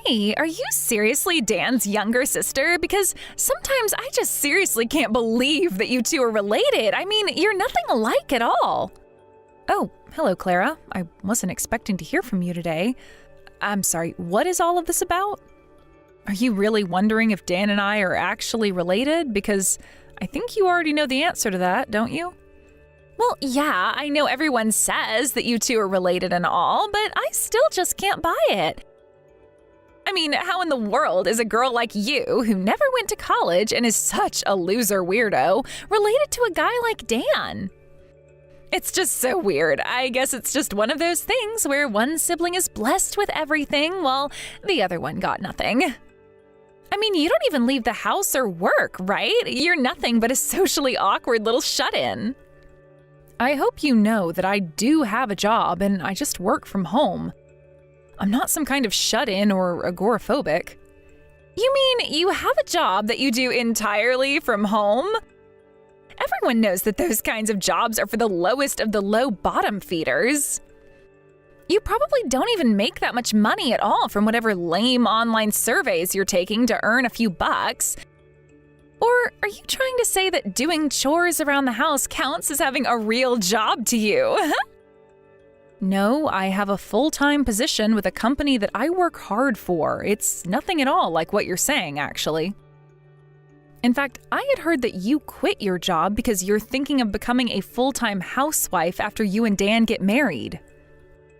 Hey, are you seriously Dan's younger sister? Because sometimes I just seriously can't believe that you two are related. I mean, you're nothing alike at all. Oh, hello, Clara. I wasn't expecting to hear from you today. I'm sorry, what is all of this about? Are you really wondering if Dan and I are actually related? Because I think you already know the answer to that, don't you? Well, yeah, I know everyone says that you two are related and all, but I still just can't buy it. I mean, how in the world is a girl like you, who never went to college and is such a loser weirdo, related to a guy like Dan? It's just so weird. I guess it's just one of those things where one sibling is blessed with everything while the other one got nothing. I mean, you don't even leave the house or work, right? You're nothing but a socially awkward little shut-in. I hope you know that I do have a job and I just work from home. I'm not some kind of shut-in or agoraphobic. You mean you have a job that you do entirely from home? Everyone knows that those kinds of jobs are for the lowest of the low bottom feeders. You probably don't even make that much money at all from whatever lame online surveys you're taking to earn a few bucks. Or are you trying to say that doing chores around the house counts as having a real job to you? No, I have a full-time position with a company that I work hard for. It's nothing at all like what you're saying, actually. In fact, I had heard that you quit your job because you're thinking of becoming a full-time housewife after you and Dan get married.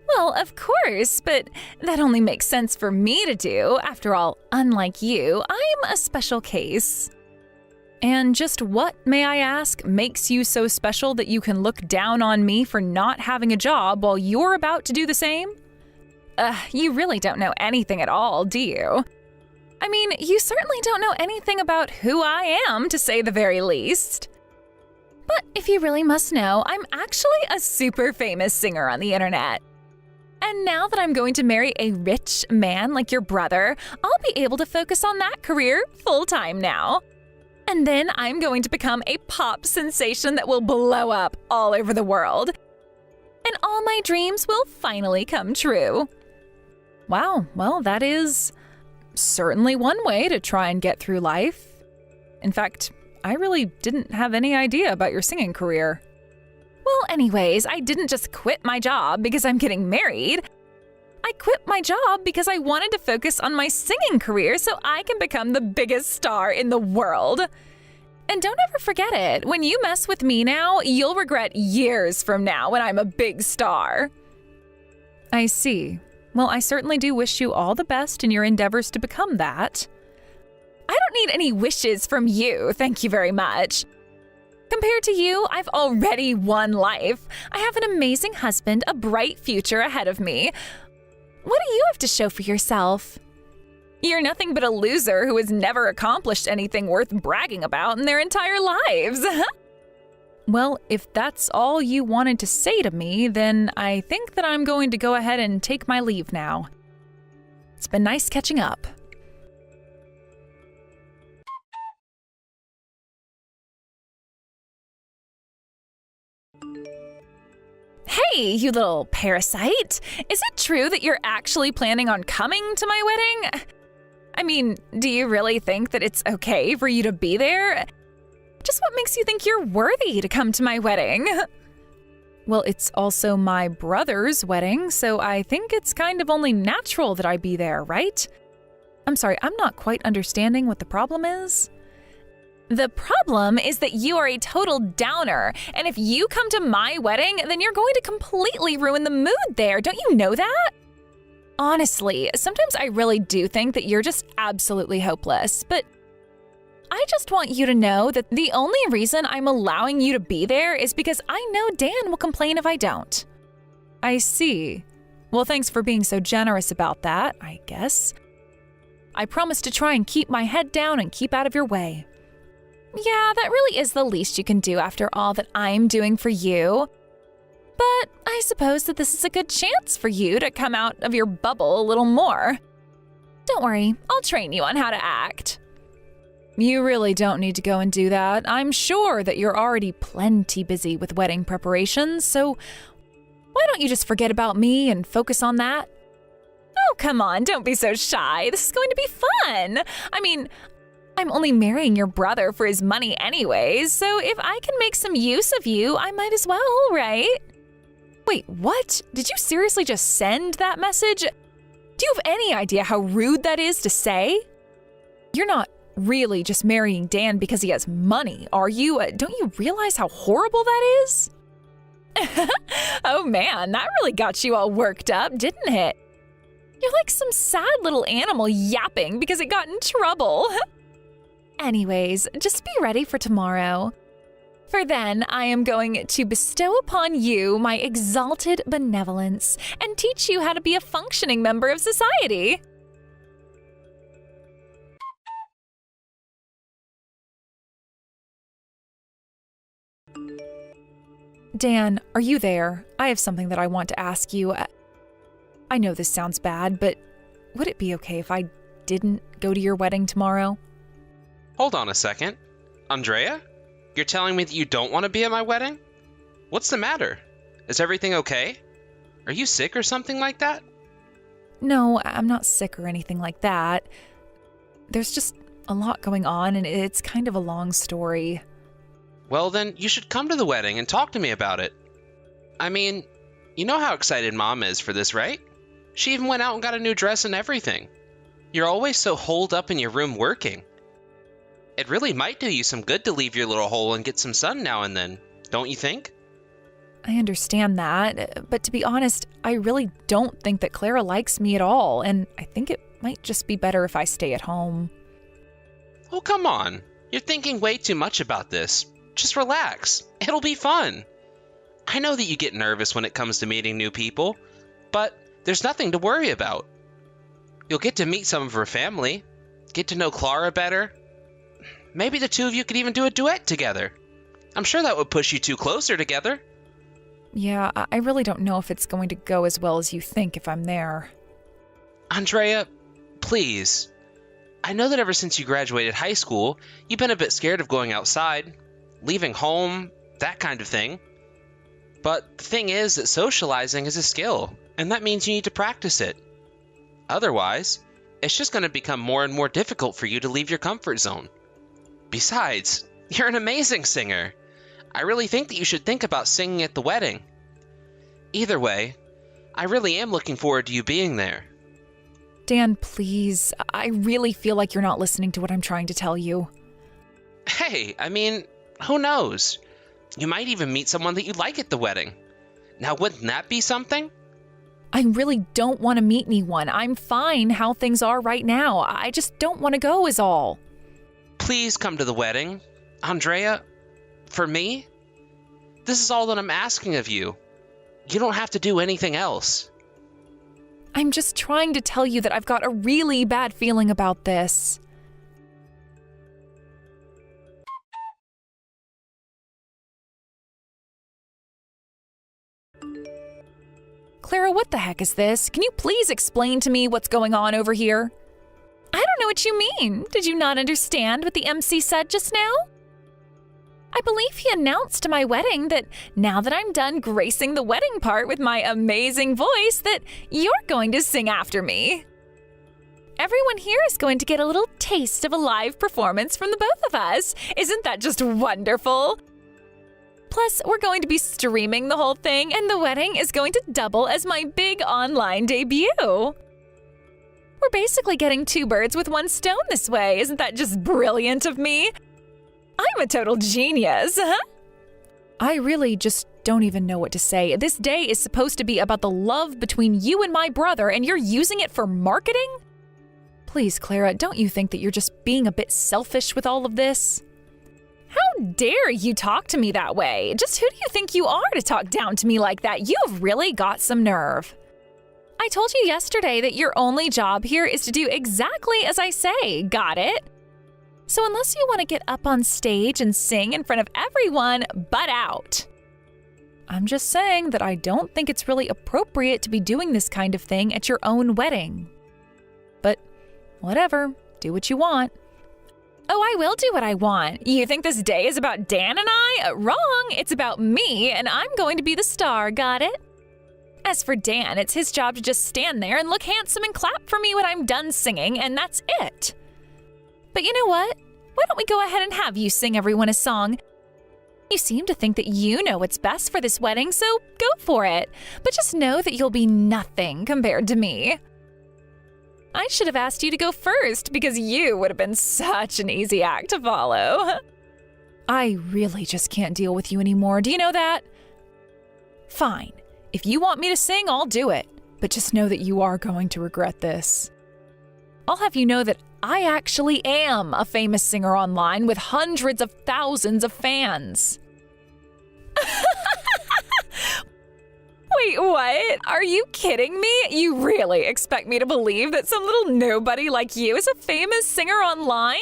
Well, of course, but that only makes sense for me to do. After all, unlike you, I'm a special case. And just what, may I ask, makes you so special that you can look down on me for not having a job while you're about to do the same? You really don't know anything at all, do you? I mean, you certainly don't know anything about who I am, to say the very least. But if you really must know, I'm actually a super famous singer on the internet. And now that I'm going to marry a rich man like your brother, I'll be able to focus on that career full-time now. And then I'm going to become a pop sensation that will blow up all over the world. And all my dreams will finally come true. Wow, well, that is certainly one way to try and get through life. In fact, I really didn't have any idea about your singing career. Well, anyways, I didn't just quit my job because I'm getting married. I quit my job because I wanted to focus on my singing career so I can become the biggest star in the world. And don't ever forget it, when you mess with me now, you'll regret years from now when I'm a big star. I see. Well, I certainly do wish you all the best in your endeavors to become that. I don't need any wishes from you, thank you very much. Compared to you, I've already won life. I have an amazing husband, a bright future ahead of me. What do you have to show for yourself? You're nothing but a loser who has never accomplished anything worth bragging about in their entire lives. Well, if that's all you wanted to say to me, then I think that I'm going to go ahead and take my leave now. It's been nice catching up. Hey, you little parasite! Is it true that you're actually planning on coming to my wedding? I mean, do you really think that it's okay for you to be there? Just what makes you think you're worthy to come to my wedding? Well, it's also my brother's wedding, so I think it's kind of only natural that I be there, right? I'm sorry, I'm not quite understanding what the problem is. The problem is that you are a total downer, and if you come to my wedding, then you're going to completely ruin the mood there. Don't you know that? Honestly, sometimes I really do think that you're just absolutely hopeless, but I just want you to know that the only reason I'm allowing you to be there is because I know Dan will complain if I don't. I see. Well, thanks for being so generous about that, I guess. I promise to try and keep my head down and keep out of your way. Yeah, that really is the least you can do after all that I'm doing for you. But I suppose that this is a good chance for you to come out of your bubble a little more. Don't worry, I'll train you on how to act. You really don't need to go and do that. I'm sure that you're already plenty busy with wedding preparations, so why don't you just forget about me and focus on that? Oh, come on, don't be so shy. This is going to be fun. I mean, I'm only marrying your brother for his money anyways, so if I can make some use of you, I might as well, right? Wait, what? Did you seriously just send that message? Do you have any idea how rude that is to say? You're not really just marrying Dan because he has money, are you? Don't you realize how horrible that is? Oh man, that really got you all worked up, didn't it? You're like some sad little animal yapping because it got in trouble. Anyways, just be ready for tomorrow. For then, I am going to bestow upon you my exalted benevolence and teach you how to be a functioning member of society. Dan, are you there? I have something that I want to ask you. I know this sounds bad, but would it be okay if I didn't go to your wedding tomorrow? Hold on a second. Andrea? You're telling me that you don't want to be at my wedding? What's the matter? Is everything okay? Are you sick or something like that? No, I'm not sick or anything like that. There's just a lot going on, and it's kind of a long story. Well then, you should come to the wedding and talk to me about it. I mean, you know how excited Mom is for this, right? She even went out and got a new dress and everything. You're always so holed up in your room working. It really might do you some good to leave your little hole and get some sun now and then, don't you think? I understand that, but to be honest, I really don't think that Clara likes me at all, and I think it might just be better if I stay at home. Oh, come on. You're thinking way too much about this. Just relax. It'll be fun. I know that you get nervous when it comes to meeting new people, but there's nothing to worry about. You'll get to meet some of her family, get to know Clara better. Maybe the two of you could even do a duet together. I'm sure that would push you two closer together. Yeah, I really don't know if it's going to go as well as you think if I'm there. Andrea, please. I know that ever since you graduated high school, you've been a bit scared of going outside, leaving home, that kind of thing. But the thing is that socializing is a skill, and that means you need to practice it. Otherwise, it's just going to become more and more difficult for you to leave your comfort zone. Besides, you're an amazing singer. I really think that you should think about singing at the wedding. Either way, I really am looking forward to you being there. Dan, please. I really feel like you're not listening to what I'm trying to tell you. Hey, I mean, who knows? You might even meet someone that you like at the wedding. Now, wouldn't that be something? I really don't want to meet anyone. I'm fine how things are right now. I just don't want to go is all. Please come to the wedding. Andrea, for me, this is all that I'm asking of you. You don't have to do anything else. I'm just trying to tell you that I've got a really bad feeling about this. Clara, what the heck is this? Can you please explain to me what's going on over here? I don't know what you mean. Did you not understand what the MC said just now? I believe he announced to my wedding that now that I'm done gracing the wedding part with my amazing voice, that you're going to sing after me. Everyone here is going to get a little taste of a live performance from the both of us. Isn't that just wonderful? Plus, we're going to be streaming the whole thing, and the wedding is going to double as my big online debut. We're basically getting two birds with one stone this way. Isn't that just brilliant of me? I'm a total genius, huh? I really just don't even know what to say. This day is supposed to be about the love between you and my brother, and you're using it for marketing? Please, Clara, don't you think that you're just being a bit selfish with all of this? How dare you talk to me that way? Just who do you think you are to talk down to me like that? You've really got some nerve. I told you yesterday that your only job here is to do exactly as I say. Got it? So unless you want to get up on stage and sing in front of everyone, butt out. I'm just saying that I don't think it's really appropriate to be doing this kind of thing at your own wedding. But whatever, do what you want. Oh, I will do what I want. You think this day is about Dan and I? Wrong, it's about me, and I'm going to be the star, got it? As for Dan, it's his job to just stand there and look handsome and clap for me when I'm done singing, and that's it. But you know what? Why don't we go ahead and have you sing everyone a song? You seem to think that you know what's best for this wedding, so go for it. But just know that you'll be nothing compared to me. I should have asked you to go first because you would have been such an easy act to follow. I really just can't deal with you anymore, do you know that? Fine. If you want me to sing, I'll do it. But just know that you are going to regret this. I'll have you know that I actually am a famous singer online with hundreds of thousands of fans. Wait, what? Are you kidding me? You really expect me to believe that some little nobody like you is a famous singer online?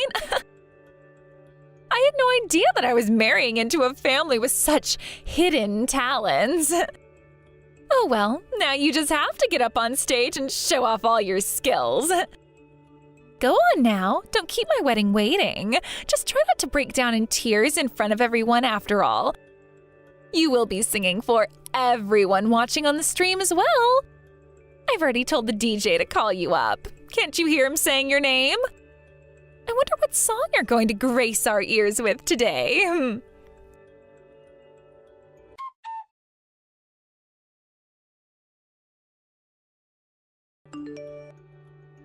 I had no idea that I was marrying into a family with such hidden talents. Oh well, now you just have to get up on stage and show off all your skills. Go on now, don't keep my wedding waiting. Just try not to break down in tears in front of everyone after all. You will be singing for everyone watching on the stream as well. I've already told the DJ to call you up. Can't you hear him saying your name? I wonder what song you're going to grace our ears with today.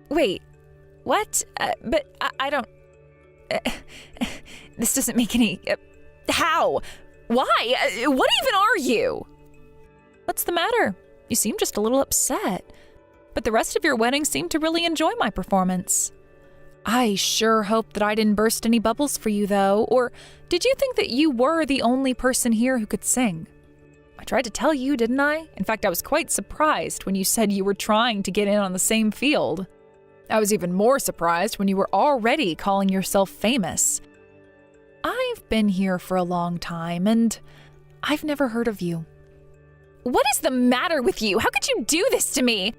Wait, what? But I don't... this doesn't make any... how? Why? What even are you? What's the matter? You seem just a little upset. But the rest of your wedding seemed to really enjoy my performance. I sure hope that I didn't burst any bubbles for you, though. Or did you think that you were the only person here who could sing? I tried to tell you, didn't I? In fact, I was quite surprised when you said you were trying to get in on the same field. I was even more surprised when you were already calling yourself famous. I've been here for a long time, and I've never heard of you. What is the matter with you? How could you do this to me?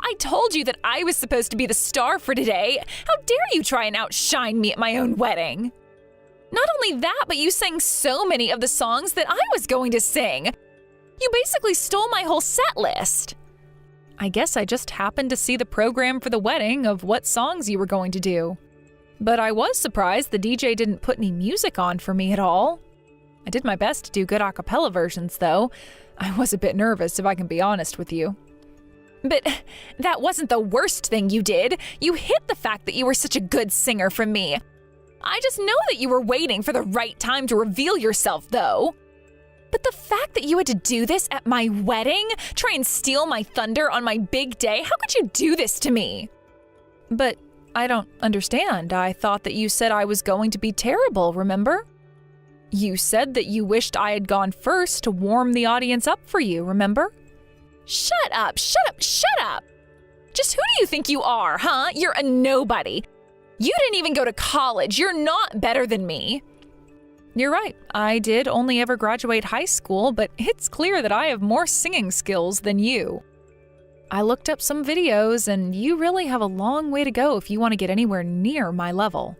I told you that I was supposed to be the star for today. How dare you try and outshine me at my own wedding? Not only that, but you sang so many of the songs that I was going to sing. You basically stole my whole set list. I guess I just happened to see the program for the wedding of what songs you were going to do. But I was surprised the DJ didn't put any music on for me at all. I did my best to do good a cappella versions, though. I was a bit nervous, if I can be honest with you. But that wasn't the worst thing you did. You hid the fact that you were such a good singer from me. I just know that you were waiting for the right time to reveal yourself, though. But the fact that you had to do this at my wedding, try and steal my thunder on my big day, how could you do this to me? But I don't understand. I thought that you said I was going to be terrible, remember? You said that you wished I had gone first to warm the audience up for you, remember? Shut up, shut up, shut up! Just who do you think you are, huh? You're a nobody. You didn't even go to college. You're not better than me. You're right. I did only ever graduate high school, but it's clear that I have more singing skills than you. I looked up some videos, and you really have a long way to go if you want to get anywhere near my level.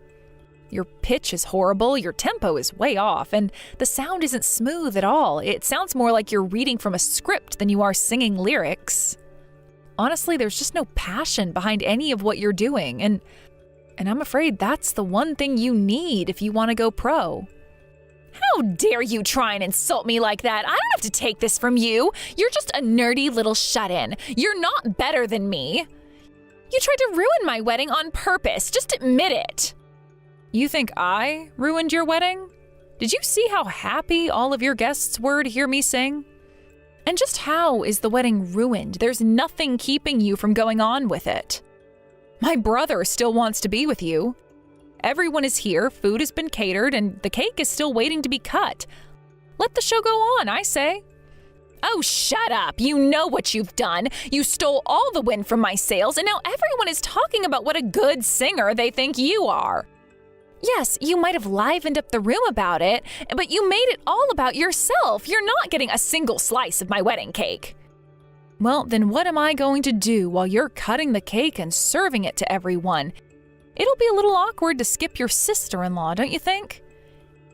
Your pitch is horrible, your tempo is way off, and the sound isn't smooth at all. It sounds more like you're reading from a script than you are singing lyrics. Honestly, there's just no passion behind any of what you're doing, and I'm afraid that's the one thing you need if you want to go pro. How dare you try and insult me like that? I don't have to take this from you. You're just a nerdy little shut-in. You're not better than me. You tried to ruin my wedding on purpose. Just admit it. You think I ruined your wedding? Did you see how happy all of your guests were to hear me sing? And just how is the wedding ruined? There's nothing keeping you from going on with it. My brother still wants to be with you. Everyone is here, food has been catered, and the cake is still waiting to be cut. Let the show go on, I say. Oh, shut up. You know what you've done. You stole all the wind from my sails, and now everyone is talking about what a good singer they think you are. Yes, you might have livened up the room about it, but you made it all about yourself. You're not getting a single slice of my wedding cake. Well, then what am I going to do while you're cutting the cake and serving it to everyone? It'll be a little awkward to skip your sister-in-law, don't you think?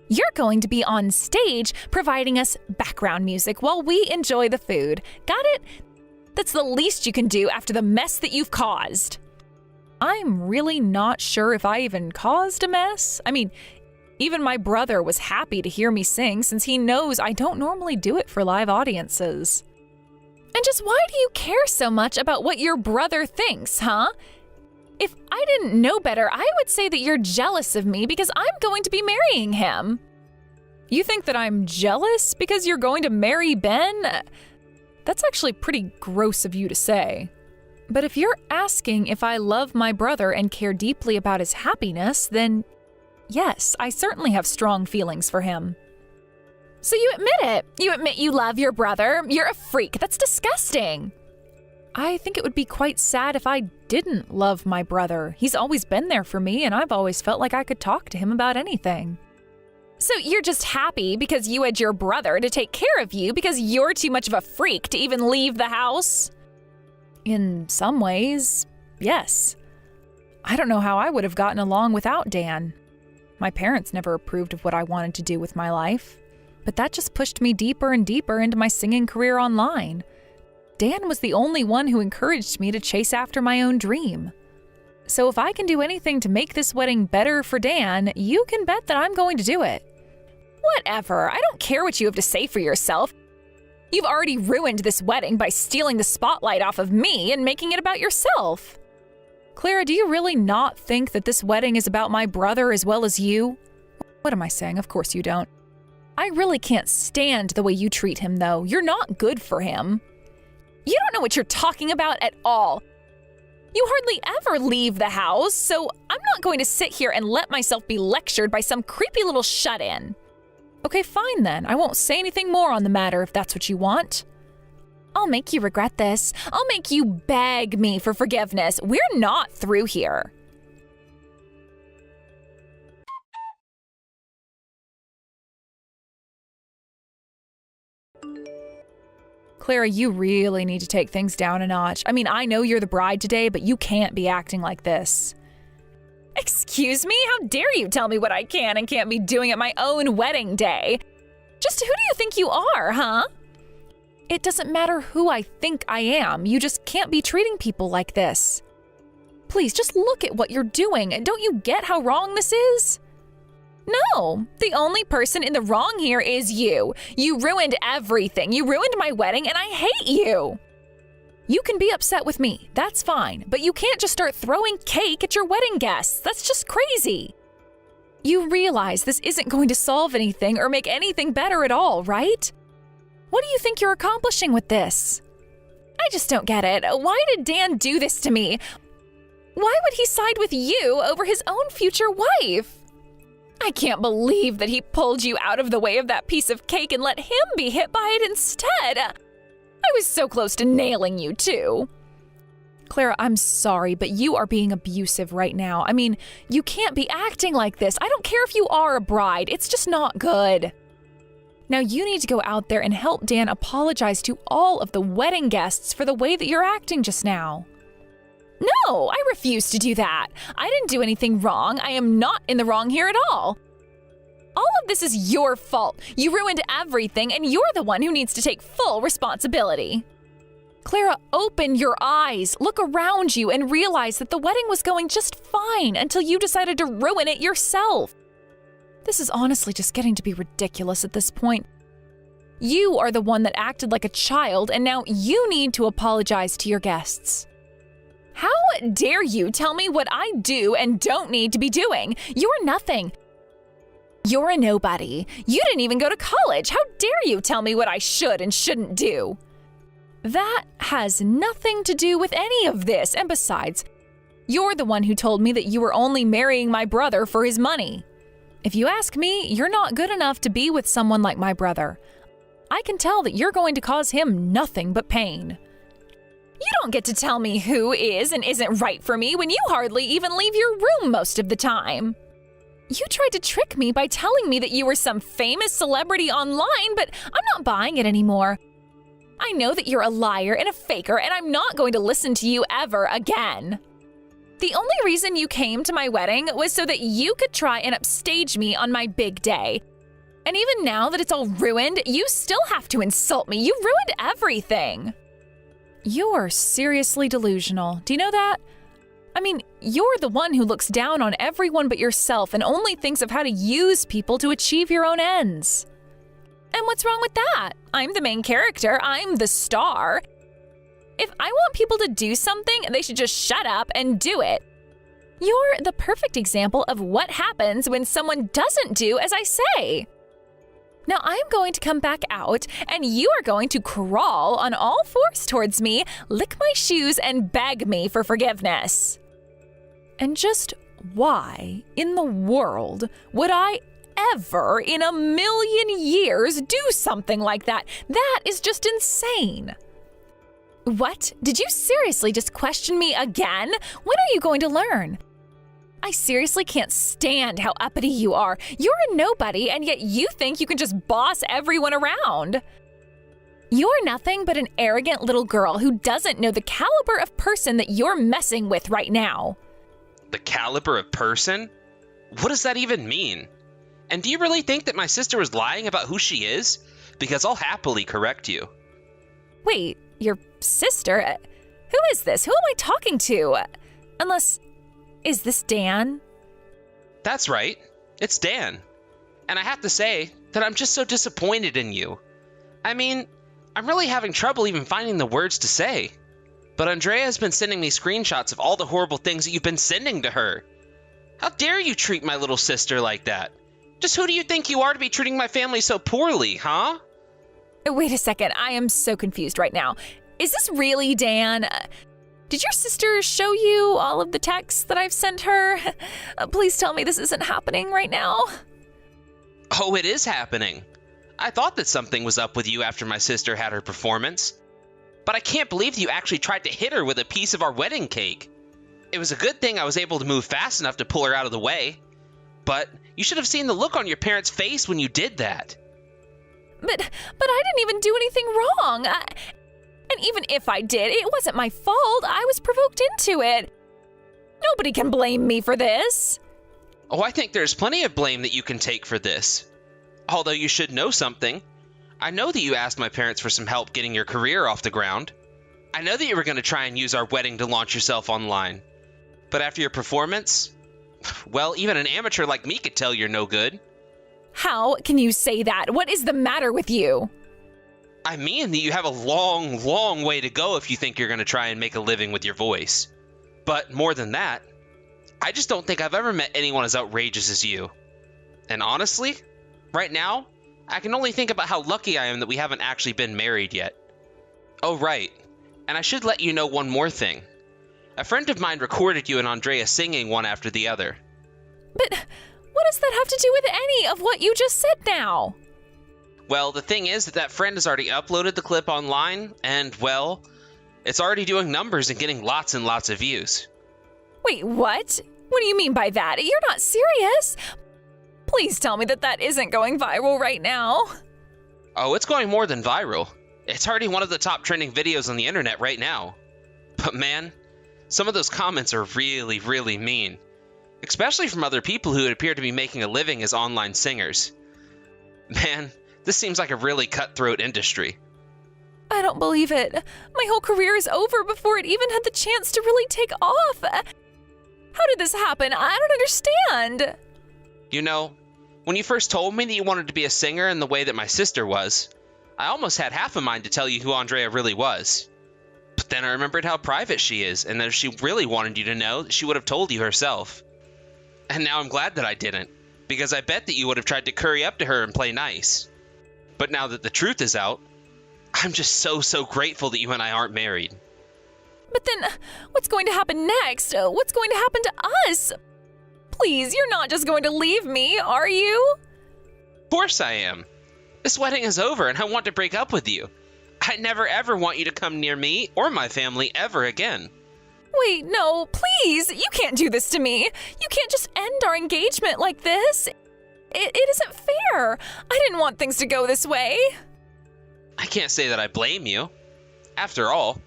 You're going to be on stage providing us background music while we enjoy the food. Got it? That's the least you can do after the mess that you've caused. I'm really not sure if I even caused a mess. I mean, even my brother was happy to hear me sing since he knows I don't normally do it for live audiences. And just why do you care so much about what your brother thinks, huh? If I didn't know better, I would say that you're jealous of me because I'm going to be marrying him. You think that I'm jealous because you're going to marry Ben? That's actually pretty gross of you to say. But if you're asking if I love my brother and care deeply about his happiness, then yes, I certainly have strong feelings for him. So you admit it. You admit you love your brother. You're a freak. That's disgusting. I think it would be quite sad if I didn't love my brother. He's always been there for me, and I've always felt like I could talk to him about anything. So you're just happy because you had your brother to take care of you because you're too much of a freak to even leave the house? In some ways, yes. I don't know how I would have gotten along without Dan. My parents never approved of what I wanted to do with my life, but that just pushed me deeper and deeper into my singing career online. Dan was the only one who encouraged me to chase after my own dream. So if I can do anything to make this wedding better for Dan, you can bet that I'm going to do it. Whatever, I don't care what you have to say for yourself. You've already ruined this wedding by stealing the spotlight off of me and making it about yourself. Clara, do you really not think that this wedding is about my brother as well as you? What am I saying? Of course you don't. I really can't stand the way you treat him, though. You're not good for him. You don't know what you're talking about at all. You hardly ever leave the house, so I'm not going to sit here and let myself be lectured by some creepy little shut-in. Okay, fine then. I won't say anything more on the matter if that's what you want. I'll make you regret this. I'll make you beg me for forgiveness. We're not through here. Clara, you really need to take things down a notch. I mean, I know you're the bride today, but you can't be acting like this. Excuse me? How dare you tell me what I can and can't be doing at my own wedding day? Just who do you think you are, huh? It doesn't matter who I think I am. You just can't be treating people like this. Please, just look at what you're doing. Don't you get how wrong this is? No, the only person in the wrong here is you. You ruined everything. You ruined my wedding, and I hate you. You can be upset with me, that's fine, but you can't just start throwing cake at your wedding guests. That's just crazy. You realize this isn't going to solve anything or make anything better at all, right? What do you think you're accomplishing with this? I just don't get it. Why did Dan do this to me? Why would he side with you over his own future wife? I can't believe that he pulled you out of the way of that piece of cake and let him be hit by it instead. I was so close to nailing you, too. Clara, I'm sorry, but you are being abusive right now. I mean, you can't be acting like this. I don't care if you are a bride. It's just not good. Now you need to go out there and help Dan apologize to all of the wedding guests for the way that you're acting just now. No, I refuse to do that. I didn't do anything wrong. I am not in the wrong here at all. All of this is your fault. You ruined everything, and you're the one who needs to take full responsibility. Clara, open your eyes, look around you, and realize that the wedding was going just fine until you decided to ruin it yourself. This is honestly just getting to be ridiculous at this point. You are the one that acted like a child, and now you need to apologize to your guests. How dare you tell me what I do and don't need to be doing? You're nothing. You're a nobody. You didn't even go to college. How dare you tell me what I should and shouldn't do? That has nothing to do with any of this. And besides, you're the one who told me that you were only marrying my brother for his money. If you ask me, you're not good enough to be with someone like my brother. I can tell that you're going to cause him nothing but pain. You don't get to tell me who is and isn't right for me when you hardly even leave your room most of the time. You tried to trick me by telling me that you were some famous celebrity online, but I'm not buying it anymore. I know that you're a liar and a faker, and I'm not going to listen to you ever again. The only reason you came to my wedding was so that you could try and upstage me on my big day. And even now that it's all ruined, you still have to insult me. You ruined everything. You're seriously delusional. Do you know that? I mean, you're the one who looks down on everyone but yourself and only thinks of how to use people to achieve your own ends. And what's wrong with that? I'm the main character. I'm the star. If I want people to do something, they should just shut up and do it. You're the perfect example of what happens when someone doesn't do as I say. Now I'm going to come back out, and you are going to crawl on all fours towards me, lick my shoes, and beg me for forgiveness. And just why in the world would I ever in a million years do something like that? That is just insane. What? Did you seriously just question me again? When are you going to learn? I seriously can't stand how uppity you are. You're a nobody, and yet you think you can just boss everyone around. You're nothing but an arrogant little girl who doesn't know the caliber of person that you're messing with right now. The caliber of person? What does that even mean? And do you really think that my sister was lying about who she is? Because I'll happily correct you. Wait, your sister? Who is this? Who am I talking to? Unless... Is this Dan? That's right. It's Dan. And I have to say that I'm just so disappointed in you. I mean, I'm really having trouble even finding the words to say. But Andrea has been sending me screenshots of all the horrible things that you've been sending to her. How dare you treat my little sister like that? Just who do you think you are to be treating my family so poorly, huh? Wait a second. I am so confused right now. Is this really Dan? Did your sister show you all of the texts that I've sent her? Please tell me this isn't happening right now. Oh, it is happening. I thought that something was up with you after my sister had her performance. But I can't believe you actually tried to hit her with a piece of our wedding cake. It was a good thing I was able to move fast enough to pull her out of the way. But you should have seen the look on your parents' face when you did that. But I didn't even do anything wrong. And even if I did, it wasn't my fault. I was provoked into it. Nobody can blame me for this. Oh, I think there's plenty of blame that you can take for this. Although you should know something. I know that you asked my parents for some help getting your career off the ground. I know that you were going to try and use our wedding to launch yourself online. But after your performance, well, even an amateur like me could tell you're no good. How can you say that? What is the matter with you? I mean that you have a long, long way to go if you think you're going to try and make a living with your voice. But more than that, I just don't think I've ever met anyone as outrageous as you. And honestly, right now, I can only think about how lucky I am that we haven't actually been married yet. Oh, right. And I should let you know one more thing. A friend of mine recorded you and Andrea singing one after the other. But what does that have to do with any of what you just said now? Well, the thing is that friend has already uploaded the clip online, and, well, it's already doing numbers and getting lots and lots of views. Wait, what? What do you mean by that? You're not serious? Please tell me that that isn't going viral right now. Oh, it's going more than viral. It's already one of the top trending videos on the internet right now. But man, some of those comments are really, really mean. Especially from other people who appear to be making a living as online singers. Man, this seems like a really cutthroat industry. I don't believe it. My whole career is over before it even had the chance to really take off. How did this happen? I don't understand. You know, when you first told me that you wanted to be a singer in the way that my sister was, I almost had half a mind to tell you who Andrea really was. But then I remembered how private she is, and that if she really wanted you to know, she would have told you herself. And now I'm glad that I didn't, because I bet that you would have tried to curry up to her and play nice. But now that the truth is out, I'm just so grateful that you and I aren't married. But then, what's going to happen next? What's going to happen to us? Please, you're not just going to leave me, are you? Of course I am. This wedding is over and I want to break up with you. I never ever want you to come near me or my family ever again. Wait, no, please, you can't do this to me. You can't just end our engagement like this. It isn't fair. I didn't want things to go this way. I can't say that I blame you. After all,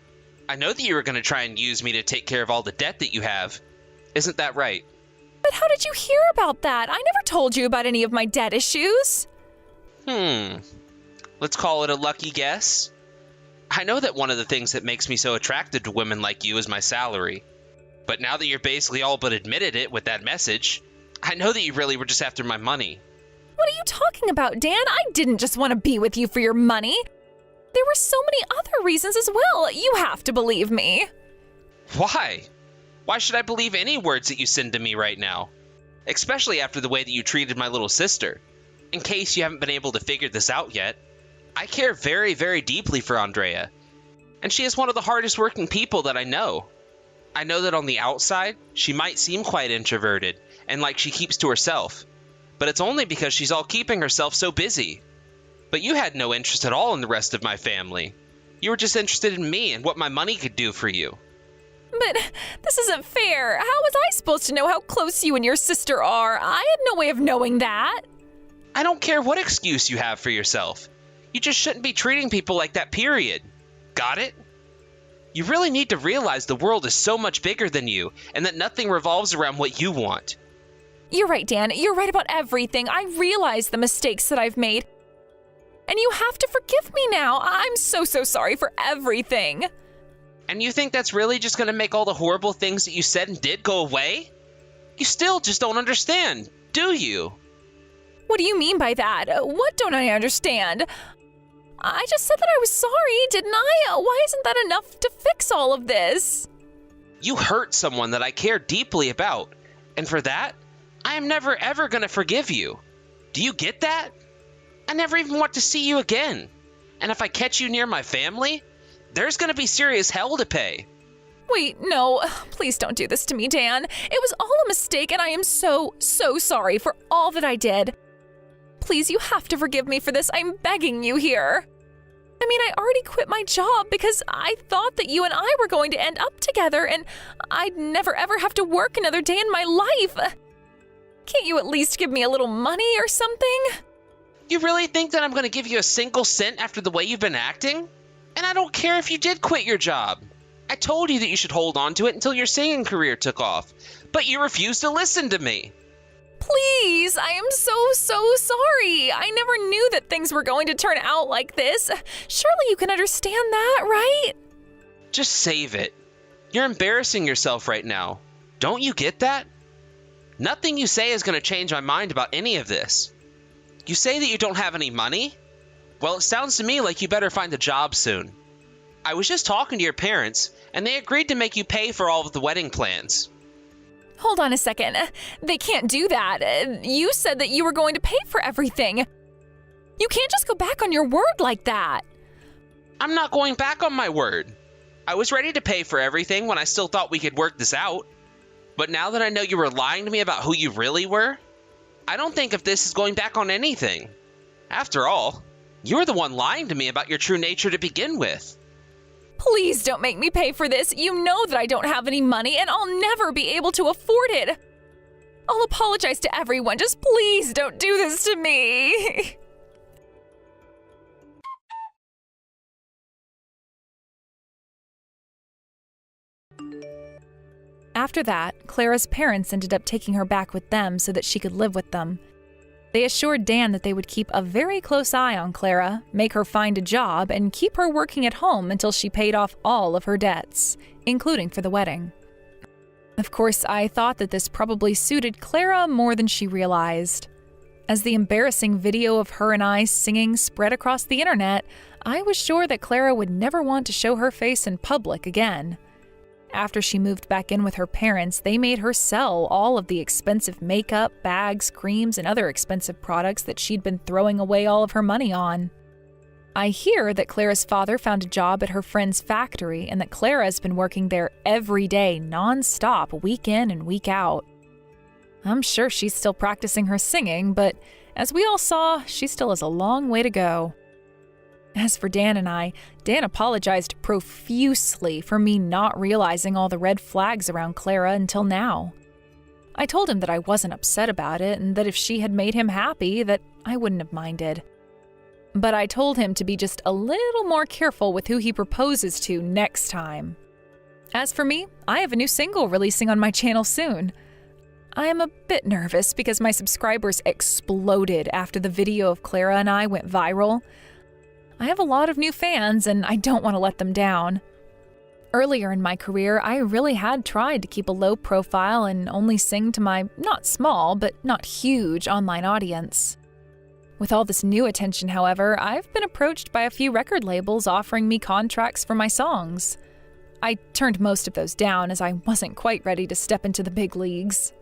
I know that you were going to try and use me to take care of all the debt that you have. Isn't that right? But how did you hear about that? I never told you about any of my debt issues. Let's call it a lucky guess. I know that one of the things that makes me so attracted to women like you is my salary. But now that you're basically all but admitted it with that message, I know that you really were just after my money. What are you talking about, Dan? I didn't just want to be with you for your money. There were so many other reasons as well. You have to believe me. Why? Why should I believe any words that you send to me right now? Especially after the way that you treated my little sister. In case you haven't been able to figure this out yet, I care very, very deeply for Andrea. And she is one of the hardest working people that I know. I know that on the outside, she might seem quite introverted and like she keeps to herself. But it's only because she's all keeping herself so busy. But you had no interest at all in the rest of my family. You were just interested in me and what my money could do for you. But this isn't fair. How was I supposed to know how close you and your sister are? I had no way of knowing that. I don't care what excuse you have for yourself. You just shouldn't be treating people like that, period. Got it? You really need to realize the world is so much bigger than you and that nothing revolves around what you want. You're right, Dan. You're right about everything. I realize the mistakes that I've made. And you have to forgive me now. I'm so sorry for everything. And you think that's really just going to make all the horrible things that you said and did go away? You still just don't understand, do you? What do you mean by that? What don't I understand? I just said that I was sorry, didn't I? Why isn't that enough to fix all of this? You hurt someone that I care deeply about. And for that, I am never ever going to forgive you. Do you get that? I never even want to see you again. And if I catch you near my family, there's going to be serious hell to pay. Wait, no. Please don't do this to me, Dan. It was all a mistake and I am so sorry for all that I did. Please, you have to forgive me for this. I'm begging you here. I mean, I already quit my job because I thought that you and I were going to end up together and I'd never ever have to work another day in my life. Can't you at least give me a little money or something? You really think that I'm going to give you a single cent after the way you've been acting? And I don't care if you did quit your job. I told you that you should hold on to it until your singing career took off, but you refused to listen to me. Please, I am so sorry. I never knew that things were going to turn out like this. Surely you can understand that, right? Just save it. You're embarrassing yourself right now. Don't you get that? Nothing you say is going to change my mind about any of this. You say that you don't have any money? Well, it sounds to me like you better find a job soon. I was just talking to your parents, and they agreed to make you pay for all of the wedding plans. Hold on a second. They can't do that. You said that you were going to pay for everything. You can't just go back on your word like that. I'm not going back on my word. I was ready to pay for everything when I still thought we could work this out. But now that I know you were lying to me about who you really were, I don't think of this as going back on anything. After all, you were the one lying to me about your true nature to begin with. Please don't make me pay for this. You know that I don't have any money and I'll never be able to afford it. I'll apologize to everyone. Just please don't do this to me. After that, Clara's parents ended up taking her back with them so that she could live with them. They assured Dan that they would keep a very close eye on Clara, make her find a job, and keep her working at home until she paid off all of her debts, including for the wedding. Of course, I thought that this probably suited Clara more than she realized. As the embarrassing video of her and I singing spread across the internet, I was sure that Clara would never want to show her face in public again. After she moved back in with her parents, they made her sell all of the expensive makeup, bags, creams, and other expensive products that she'd been throwing away all of her money on. I hear that Clara's father found a job at her friend's factory and that Clara has been working there every day, non-stop, week in and week out. I'm sure she's still practicing her singing, but as we all saw, she still has a long way to go. As for Dan and I, Dan apologized profusely for me not realizing all the red flags around Clara until now. I told him that I wasn't upset about it and that if she had made him happy, that I wouldn't have minded. But I told him to be just a little more careful with who he proposes to next time. As for me, I have a new single releasing on my channel soon. I am a bit nervous because my subscribers exploded after the video of Clara and I went viral. I have a lot of new fans and I don't want to let them down. Earlier in my career, I really had tried to keep a low profile and only sing to my not small, but not huge online audience. With all this new attention, however, I've been approached by a few record labels offering me contracts for my songs. I turned most of those down as I wasn't quite ready to step into the big leagues.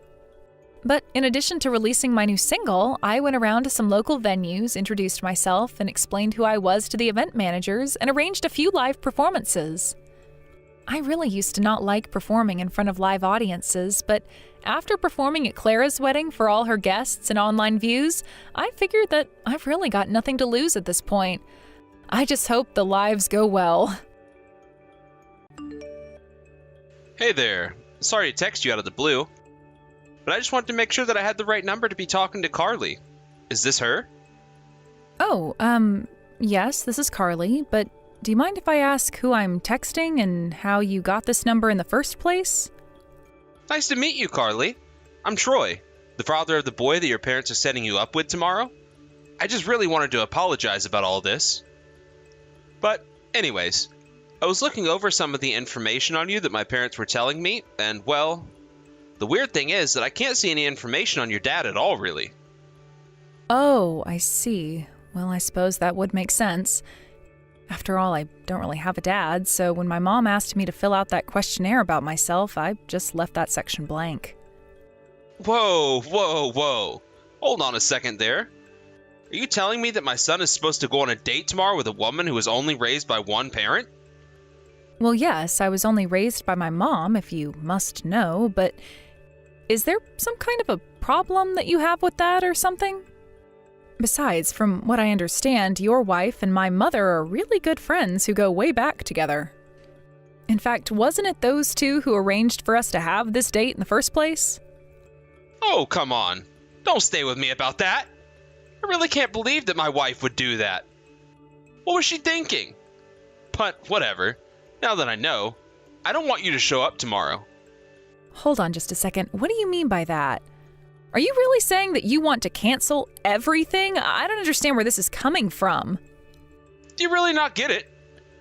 But in addition to releasing my new single, I went around to some local venues, introduced myself, and explained who I was to the event managers, and arranged a few live performances. I really used to not like performing in front of live audiences, but after performing at Clara's wedding for all her guests and online views, I figured that I've really got nothing to lose at this point. I just hope the lives go well. Hey there. Sorry to text you out of the blue, but I just wanted to make sure that I had the right number to be talking to Carly. Is this her? Oh, yes, this is Carly, but do you mind if I ask who I'm texting and how you got this number in the first place? Nice to meet you, Carly. I'm Troy, the father of the boy that your parents are setting you up with tomorrow. I just really wanted to apologize about all this. But anyways, I was looking over some of the information on you that my parents were telling me, and well, the weird thing is that I can't see any information on your dad at all, really. Oh, I see. Well, I suppose that would make sense. After all, I don't really have a dad, so when my mom asked me to fill out that questionnaire about myself, I just left that section blank. Whoa. Hold on a second there. Are you telling me that my son is supposed to go on a date tomorrow with a woman who was only raised by one parent? Well, yes, I was only raised by my mom, if you must know, but is there some kind of a problem that you have with that or something? Besides, from what I understand, your wife and my mother are really good friends who go way back together. In fact, wasn't it those two who arranged for us to have this date in the first place? Oh, come on. Don't stay with me about that. I really can't believe that my wife would do that. What was she thinking? But whatever. Now that I know, I don't want you to show up tomorrow. Hold on just a second. What do you mean by that? Are you really saying that you want to cancel everything? I don't understand where this is coming from. Do you really not get it?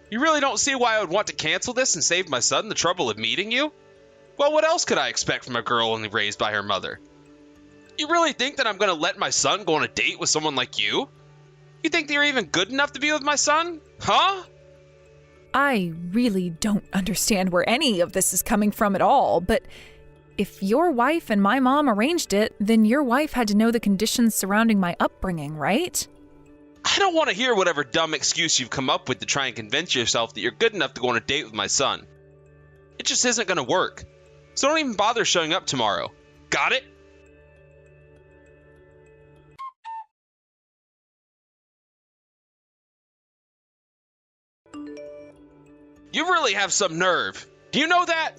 You really don't see why I would want to cancel this and save my son the trouble of meeting you? Well, what else could I expect from a girl only raised by her mother? You really think that I'm going to let my son go on a date with someone like you? You think that you're even good enough to be with my son? Huh? I really don't understand where any of this is coming from at all, but if your wife and my mom arranged it, then your wife had to know the conditions surrounding my upbringing, right? I don't want to hear whatever dumb excuse you've come up with to try and convince yourself that you're good enough to go on a date with my son. It just isn't going to work. So don't even bother showing up tomorrow. Got it? You really have some nerve. Do you know that?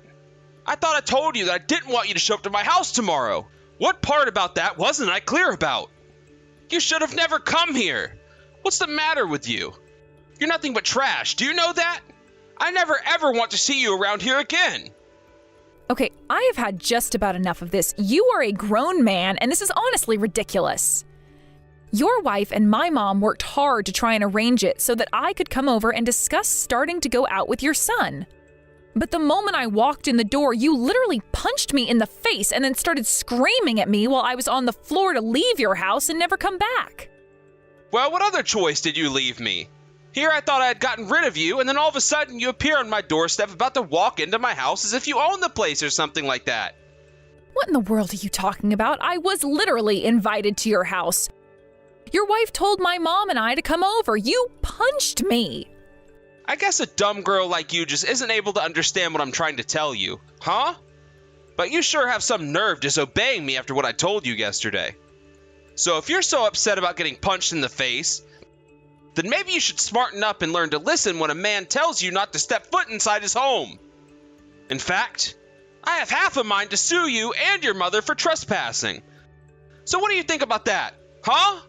I thought I told you that I didn't want you to show up to my house tomorrow. What part about that wasn't I clear about? You should have never come here. What's the matter with you? You're nothing but trash. Do you know that? I never ever want to see you around here again. Okay, I have had just about enough of this. You are a grown man, and this is honestly ridiculous. Your wife and my mom worked hard to try and arrange it so that I could come over and discuss starting to go out with your son. But the moment I walked in the door, you literally punched me in the face and then started screaming at me while I was on the floor to leave your house and never come back. Well, what other choice did you leave me? Here I thought I had gotten rid of you, and then all of a sudden you appear on my doorstep about to walk into my house as if you own the place or something like that. What in the world are you talking about? I was literally invited to your house. Your wife told my mom and I to come over. You punched me. I guess a dumb girl like you just isn't able to understand what I'm trying to tell you, huh? But you sure have some nerve disobeying me after what I told you yesterday. So if you're so upset about getting punched in the face, then maybe you should smarten up and learn to listen when a man tells you not to step foot inside his home. In fact, I have half a mind to sue you and your mother for trespassing. So what do you think about that, huh?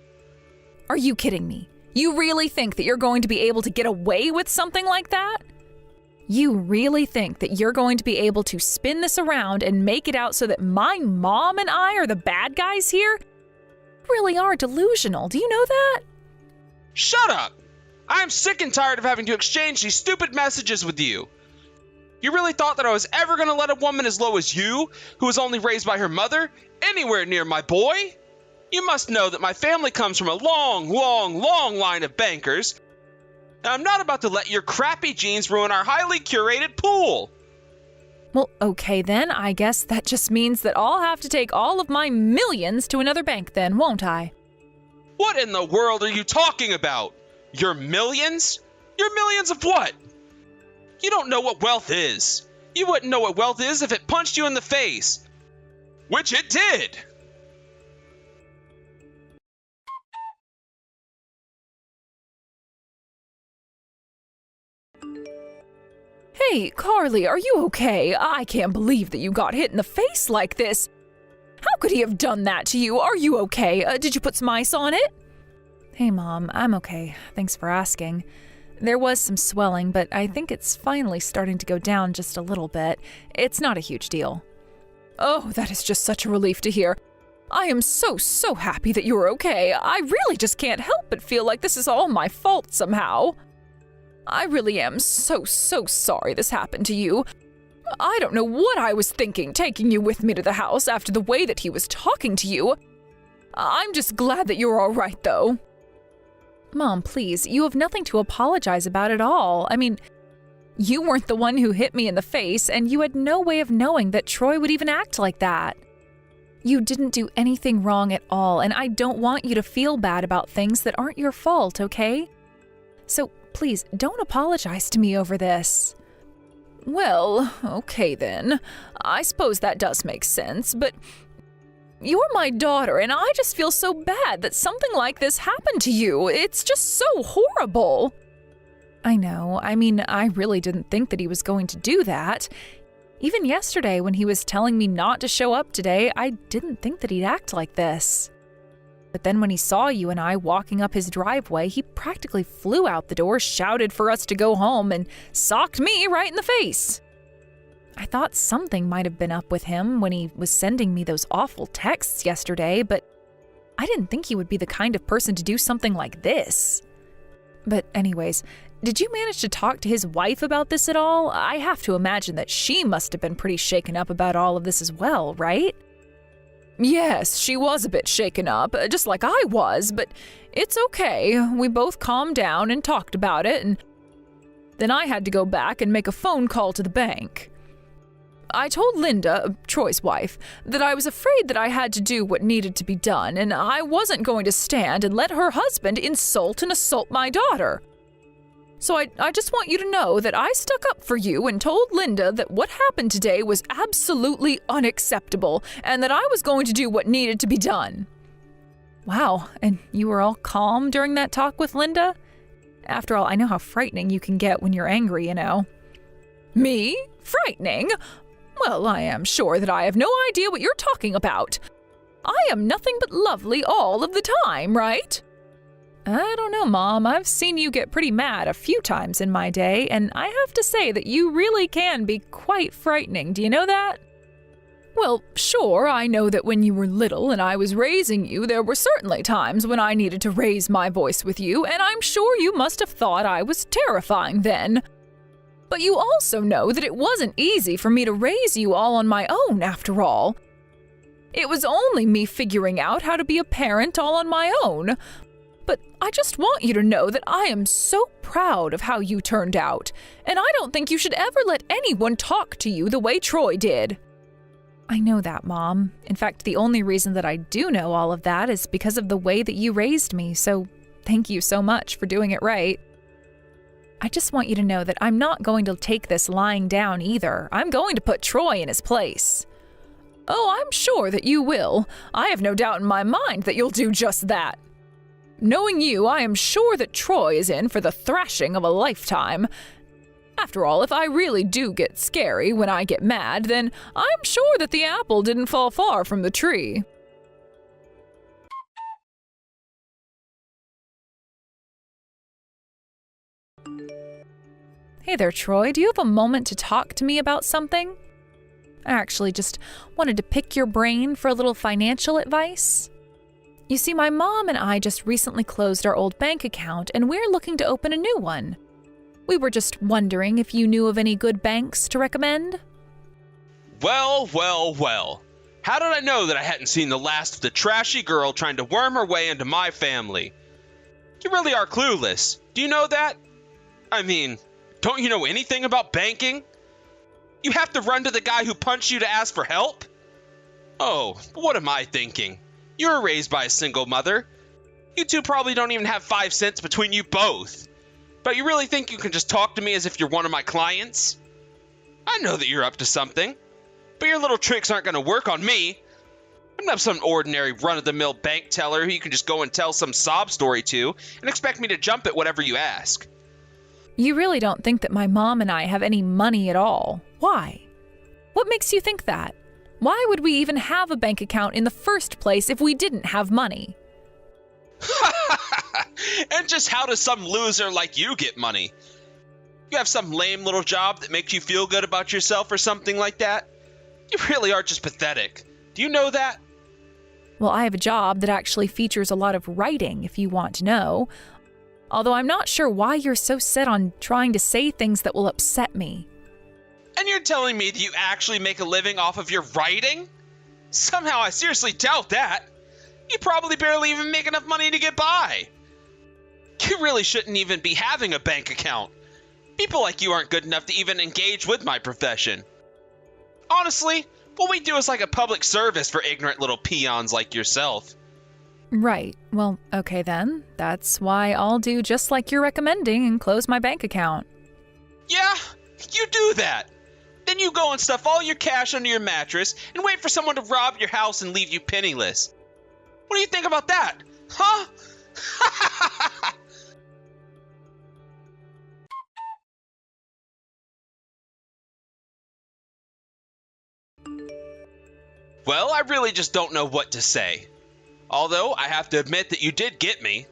Are you kidding me? You really think that you're going to be able to get away with something like that? You really think that you're going to be able to spin this around and make it out so that my mom and I are the bad guys here? You really are delusional. Do you know that? Shut up! I'm sick and tired of having to exchange these stupid messages with you. You really thought that I was ever going to let a woman as low as you, who was only raised by her mother, anywhere near my boy? You must know that my family comes from a long, long, long line of bankers, and I'm not about to let your crappy genes ruin our highly curated pool. Well, okay then. I guess that just means that I'll have to take all of my millions to another bank then, won't I? What in the world are you talking about? Your millions? Your millions of what? You don't know what wealth is. You wouldn't know what wealth is if it punched you in the face. Which it did. Hey, Carly, are you okay? I can't believe that you got hit in the face like this. How could he have done that to you? Are you okay? Did you put some ice on it? Hey, Mom, I'm okay. Thanks for asking. There was some swelling, but I think it's finally starting to go down just a little bit. It's not a huge deal. Oh, that is just such a relief to hear. I am so happy that you're okay. I really just can't help but feel like this is all my fault somehow. I really am so sorry this happened to you. I don't know what I was thinking taking you with me to the house after the way that he was talking to you. I'm just glad that you're all right, though. Mom, please, you have nothing to apologize about at all. I mean, you weren't the one who hit me in the face, and you had no way of knowing that Troy would even act like that. You didn't do anything wrong at all, and I don't want you to feel bad about things that aren't your fault, okay? So please, don't apologize to me over this. Well, okay then. I suppose that does make sense, but you're my daughter, and I just feel so bad that something like this happened to you. It's just so horrible. I know. I mean, I really didn't think that he was going to do that. Even yesterday, when he was telling me not to show up today, I didn't think that he'd act like this. But then when he saw you and I walking up his driveway, he practically flew out the door, shouted for us to go home, and socked me right in the face. I thought something might have been up with him when he was sending me those awful texts yesterday, but I didn't think he would be the kind of person to do something like this. But anyways, did you manage to talk to his wife about this at all? I have to imagine that she must have been pretty shaken up about all of this as well, right? Yes, she was a bit shaken up, just like I was, but it's okay. We both calmed down and talked about it, and then I had to go back and make a phone call to the bank. I told Linda, Troy's wife, that I was afraid that I had to do what needed to be done, and I wasn't going to stand and let her husband insult and assault my daughter. So I just want you to know that I stuck up for you and told Linda that what happened today was absolutely unacceptable and that I was going to do what needed to be done. Wow, and you were all calm during that talk with Linda? After all, I know how frightening you can get when you're angry, you know. Me? Frightening? Well, I am sure that I have no idea what you're talking about. I am nothing but lovely all of the time, right? I don't know, Mom. I've seen you get pretty mad a few times in my day, and I have to say that you really can be quite frightening. Do you know that? Well, sure, I know that when you were little and I was raising you, there were certainly times when I needed to raise my voice with you, and I'm sure you must have thought I was terrifying then. But you also know that it wasn't easy for me to raise you all on my own, after all. It was only me figuring out how to be a parent all on my own. But I just want you to know that I am so proud of how you turned out, and I don't think you should ever let anyone talk to you the way Troy did. I know that, Mom. In fact, the only reason that I do know all of that is because of the way that you raised me, so thank you so much for doing it right. I just want you to know that I'm not going to take this lying down either. I'm going to put Troy in his place. Oh, I'm sure that you will. I have no doubt in my mind that you'll do just that. Knowing you, I am sure that Troy is in for the thrashing of a lifetime. After all, if I really do get scary when I get mad, then I'm sure that the apple didn't fall far from the tree. Hey there, Troy. Do you have a moment to talk to me about something? I actually just wanted to pick your brain for a little financial advice. You see, my mom and I just recently closed our old bank account and we're looking to open a new one. We were just wondering if you knew of any good banks to recommend? Well, well, well. How did I know that I hadn't seen the last of the trashy girl trying to worm her way into my family? You really are clueless. Do you know that? I mean, don't you know anything about banking? You have to run to the guy who punched you to ask for help? Oh, what am I thinking? You were raised by a single mother. You two probably don't even have 5 cents between you both. But you really think you can just talk to me as if you're one of my clients? I know that you're up to something, but your little tricks aren't going to work on me. I'm not some ordinary run-of-the-mill bank teller who you can just go and tell some sob story to and expect me to jump at whatever you ask. You really don't think that my mom and I have any money at all. Why? What makes you think that? Why would we even have a bank account in the first place if we didn't have money? And just how does some loser like you get money? You have some lame little job that makes you feel good about yourself or something like that? You really are just pathetic. Do you know that? Well, I have a job that actually features a lot of writing, if you want to know. Although I'm not sure why you're so set on trying to say things that will upset me. And you're telling me that you actually make a living off of your writing? Somehow I seriously doubt that. You probably barely even make enough money to get by. You really shouldn't even be having a bank account. People like you aren't good enough to even engage with my profession. Honestly, what we do is like a public service for ignorant little peons like yourself. Right. Well, okay then. That's why I'll do just like you're recommending and close my bank account. Yeah, you do that. Then you go and stuff all your cash under your mattress and wait for someone to rob your house and leave you penniless. What do you think about that? Huh? Well, I really just don't know what to say. Although, I have to admit that you did get me.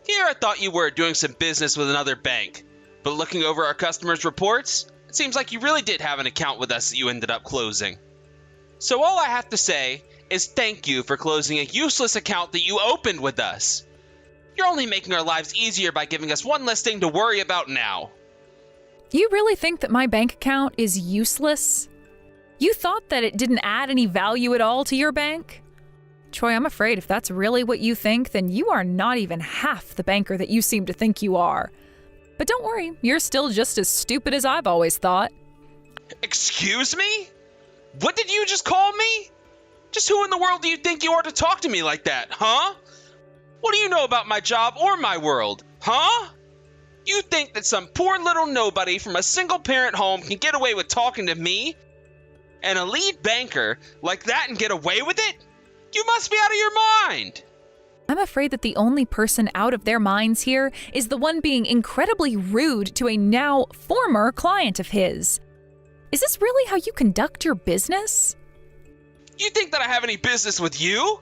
Here I thought you were doing some business with another bank, but looking over our customers' reports, it seems like you really did have an account with us that you ended up closing. So all I have to say is thank you for closing a useless account that you opened with us. You're only making our lives easier by giving us one less thing to worry about now. You really think that my bank account is useless? You thought that it didn't add any value at all to your bank? Troy, I'm afraid if that's really what you think, then you are not even half the banker that you seem to think you are. But don't worry, you're still just as stupid as I've always thought. Excuse me? What did you just call me? Just who in the world do you think you are to talk to me like that, huh? What do you know about my job or my world, huh? You think that some poor little nobody from a single-parent home can get away with talking to me, an elite banker, like that and get away with it? You must be out of your mind! I'm afraid that the only person out of their minds here is the one being incredibly rude to a now former client of his. Is this really how you conduct your business? You think that I have any business with you?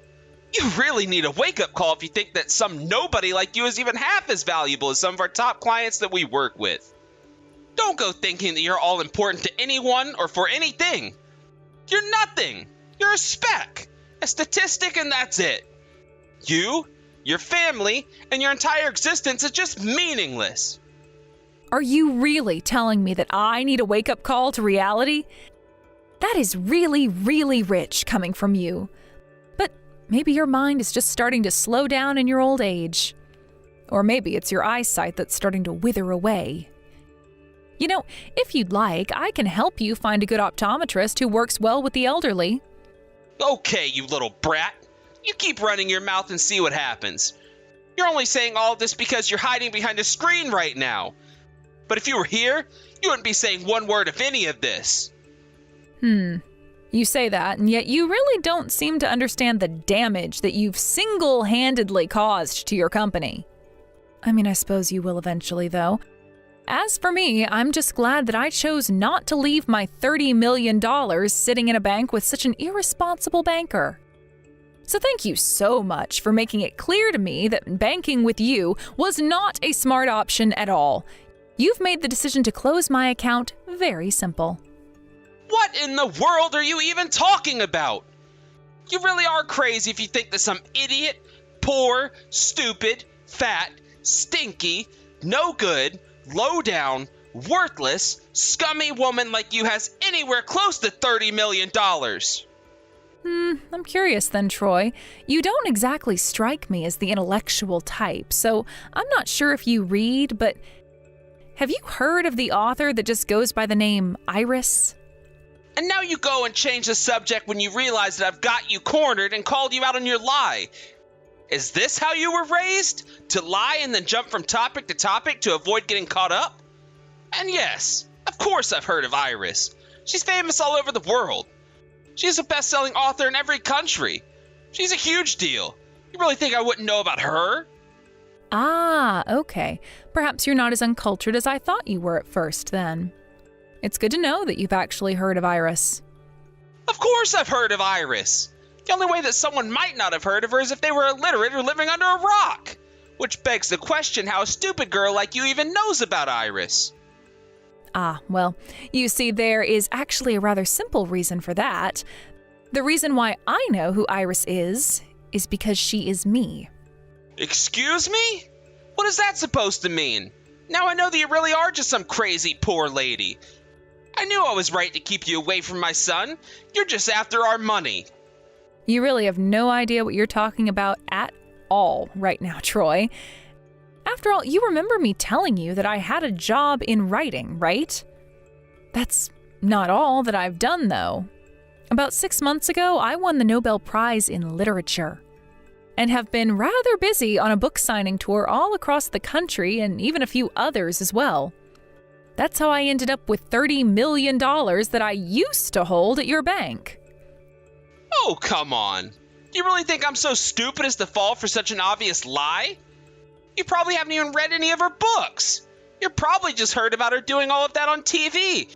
You really need a wake-up call if you think that some nobody like you is even half as valuable as some of our top clients that we work with. Don't go thinking that you're all important to anyone or for anything. You're nothing. You're a speck, a statistic, and that's it. You, your family, and your entire existence is just meaningless. Are you really telling me that I need a wake-up call to reality? That is really, really rich coming from you. But maybe your mind is just starting to slow down in your old age. Or maybe it's your eyesight that's starting to wither away. You know, if you'd like, I can help you find a good optometrist who works well with the elderly. Okay, you little brat. You keep running your mouth and see what happens. You're only saying all this because you're hiding behind a screen right now. But if you were here, you wouldn't be saying one word of any of this. You say that, and yet you really don't seem to understand the damage that you've single-handedly caused to your company. I mean, I suppose you will eventually, though. As for me, I'm just glad that I chose not to leave my $30 million sitting in a bank with such an irresponsible banker. So thank you so much for making it clear to me that banking with you was not a smart option at all. You've made the decision to close my account very simple. What in the world are you even talking about? You really are crazy if you think that some idiot poor, stupid, fat, stinky, no good, low down, worthless, scummy woman like you has anywhere close to $30 million. I'm curious then, Troy. You don't exactly strike me as the intellectual type, so I'm not sure if you read, but have you heard of the author that just goes by the name Iris? And now you go and change the subject when you realize that I've got you cornered and called you out on your lie. Is this how you were raised? To lie and then jump from topic to topic to avoid getting caught up? And yes, of course I've heard of Iris. She's famous all over the world. She's a best-selling author in every country. She's a huge deal. You really think I wouldn't know about her? Ah, okay. Perhaps you're not as uncultured as I thought you were at first, then. It's good to know that you've actually heard of Iris. Of course I've heard of Iris. The only way that someone might not have heard of her is if they were illiterate or living under a rock. Which begs the question how a stupid girl like you even knows about Iris. Ah, well, you see, there is actually a rather simple reason for that. The reason why I know who Iris is because she is me. Excuse me? What is that supposed to mean? Now I know that you really are just some crazy poor lady. I knew I was right to keep you away from my son. You're just after our money. You really have no idea what you're talking about at all right now, Troy. After all, you remember me telling you that I had a job in writing, right? That's not all that I've done, though. About 6 months ago, I won the Nobel Prize in Literature and have been rather busy on a book signing tour all across the country and even a few others as well. That's how I ended up with $30 million that I used to hold at your bank. Oh, come on. Do you really think I'm so stupid as to fall for such an obvious lie? You probably haven't even read any of her books. You probably just heard about her doing all of that on TV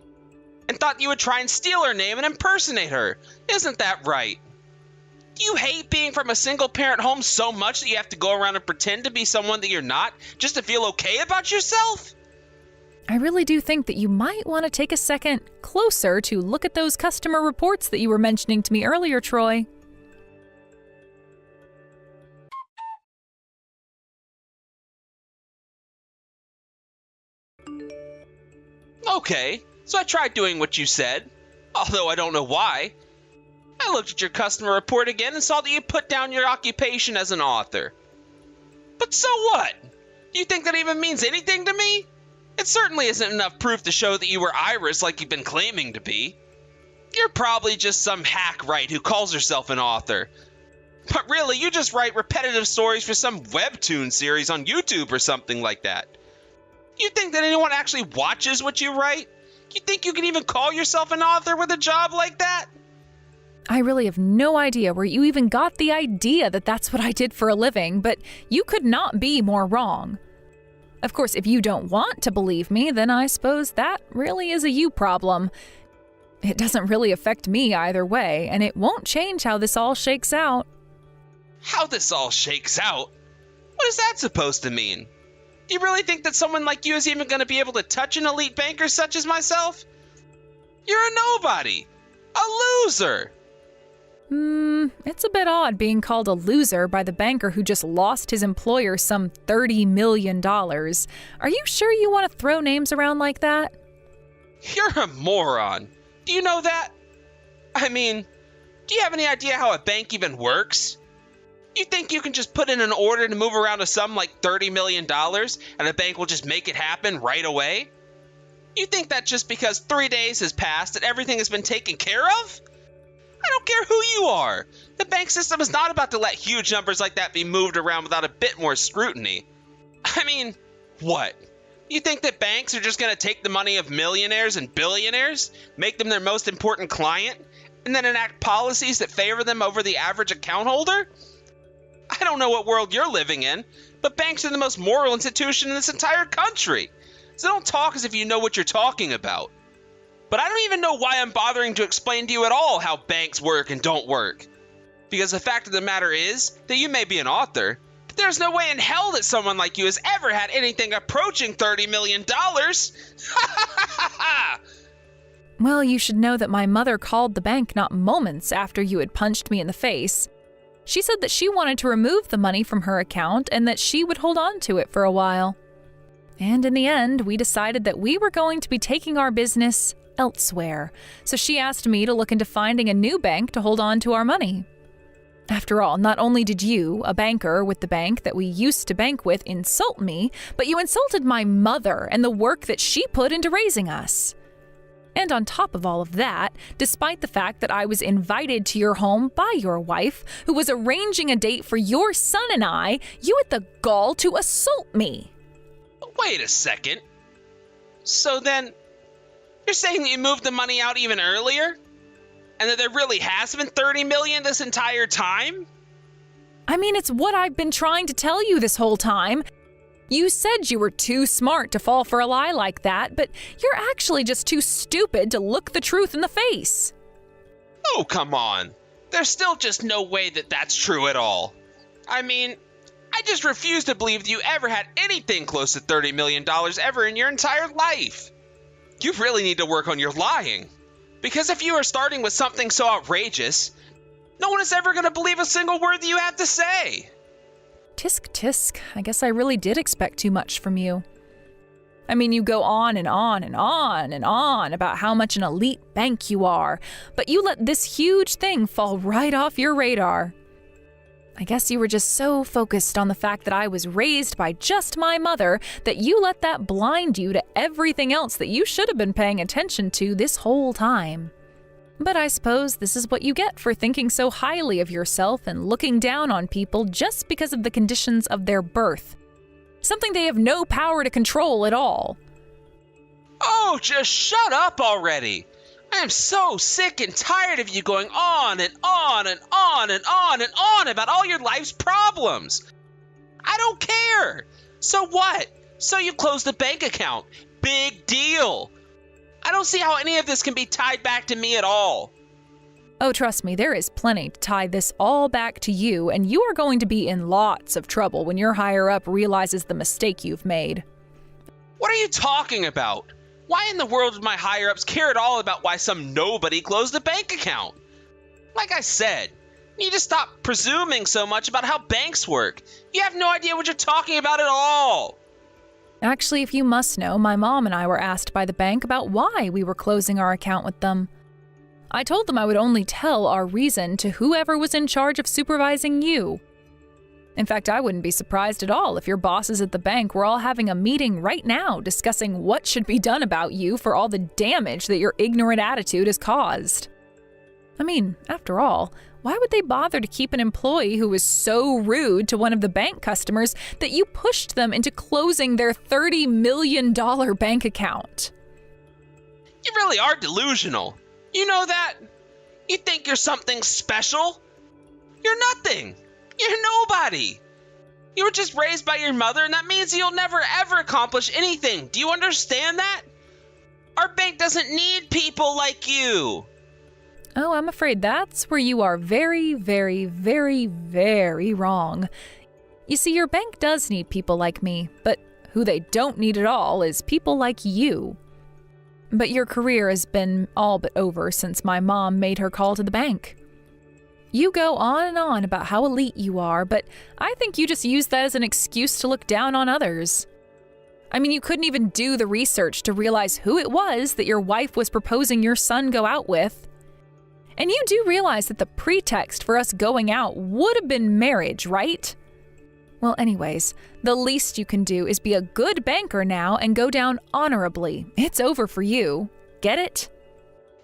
and thought you would try and steal her name and impersonate her. Isn't that right? Do you hate being from a single-parent home so much that you have to go around and pretend to be someone that you're not just to feel okay about yourself? I really do think that you might want to take a second closer to look at those customer reports that you were mentioning to me earlier, Troy. Okay, so I tried doing what you said, although I don't know why. I looked at your customer report again and saw that you put down your occupation as an author. But so what? Do you think that even means anything to me? It certainly isn't enough proof to show that you were Iris like you've been claiming to be. You're probably just some hack write who calls herself an author. But really, you just write repetitive stories for some webtoon series on YouTube or something like that. You think that anyone actually watches what you write? You think you can even call yourself an author with a job like that? I really have no idea where you even got the idea that that's what I did for a living, but you could not be more wrong. Of course, if you don't want to believe me, then I suppose that really is a you problem. It doesn't really affect me either way, and it won't change how this all shakes out. How this all shakes out? What is that supposed to mean? Do you really think that someone like you is even going to be able to touch an elite banker such as myself? You're a nobody. A loser. It's a bit odd being called a loser by the banker who just lost his employer some $30 million. Are you sure you want to throw names around like that? You're a moron. Do you know that? I mean, do you have any idea how a bank even works? You think you can just put in an order to move around a sum like $30 million and a bank will just make it happen right away? You think that just because 3 days has passed that everything has been taken care of? I don't care who you are. The bank system is not about to let huge numbers like that be moved around without a bit more scrutiny. I mean, what? You think that banks are just going to take the money of millionaires and billionaires, make them their most important client, and then enact policies that favor them over the average account holder? I don't know what world you're living in, but banks are the most moral institution in this entire country. So don't talk as if you know what you're talking about. But I don't even know why I'm bothering to explain to you at all how banks work and don't work. Because the fact of the matter is that you may be an author, but there's no way in hell that someone like you has ever had anything approaching $30 million. Well, you should know that my mother called the bank not moments after you had punched me in the face. She said that she wanted to remove the money from her account and that she would hold on to it for a while. And in the end, we decided that we were going to be taking our business elsewhere, so she asked me to look into finding a new bank to hold on to our money. After all, not only did you, a banker with the bank that we used to bank with, insult me, but you insulted my mother and the work that she put into raising us. And on top of all of that, despite the fact that I was invited to your home by your wife, who was arranging a date for your son and I, you had the gall to assault me. Wait a second. So then, you're saying that you moved the money out even earlier? And that there really has been $30 million this entire time? I mean, it's what I've been trying to tell you this whole time. You said you were too smart to fall for a lie like that, but you're actually just too stupid to look the truth in the face. Oh, come on. There's still just no way that that's true at all. I mean, I just refuse to believe that you ever had anything close to $30 million ever in your entire life. You really need to work on your lying. Because if you are starting with something so outrageous, no one is ever going to believe a single word that you have to say. Tisk tisk, I guess I really did expect too much from you. I mean, you go on and on and on and on about how much an elite bank you are, but you let this huge thing fall right off your radar. I guess you were just so focused on the fact that I was raised by just my mother that you let that blind you to everything else that you should have been paying attention to this whole time. But I suppose this is what you get for thinking so highly of yourself and looking down on people just because of the conditions of their birth. Something they have no power to control at all. Oh, just shut up already. I am so sick and tired of you going on and on and on and on and on about all your life's problems. I don't care. So what? So you closed the bank account. Big deal. I don't see how any of this can be tied back to me at all. Oh, trust me, there is plenty to tie this all back to you, and you are going to be in lots of trouble when your higher-up realizes the mistake you've made. What are you talking about? Why in the world would my higher-ups care at all about why some nobody closed a bank account? Like I said, you need to stop presuming so much about how banks work. You have no idea what you're talking about at all. Actually, if you must know, my mom and I were asked by the bank about why we were closing our account with them. I told them I would only tell our reason to whoever was in charge of supervising you. In fact, I wouldn't be surprised at all if your bosses at the bank were all having a meeting right now discussing what should be done about you for all the damage that your ignorant attitude has caused. I mean, after all, why would they bother to keep an employee who was so rude to one of the bank customers that you pushed them into closing their $30 million bank account? You really are delusional. You know that? You think you're something special? You're nothing. You're nobody. You were just raised by your mother, and that means you'll never ever accomplish anything. Do you understand that? Our bank doesn't need people like you. Oh, I'm afraid that's where you are very, very, very, very wrong. You see, your bank does need people like me, but who they don't need at all is people like you. But your career has been all but over since my mom made her call to the bank. You go on and on about how elite you are, but I think you just use that as an excuse to look down on others. I mean, you couldn't even do the research to realize who it was that your wife was proposing your son go out with. And you do realize that the pretext for us going out would have been marriage, right? Well, anyways, the least you can do is be a good banker now and go down honorably. It's over for you. Get it?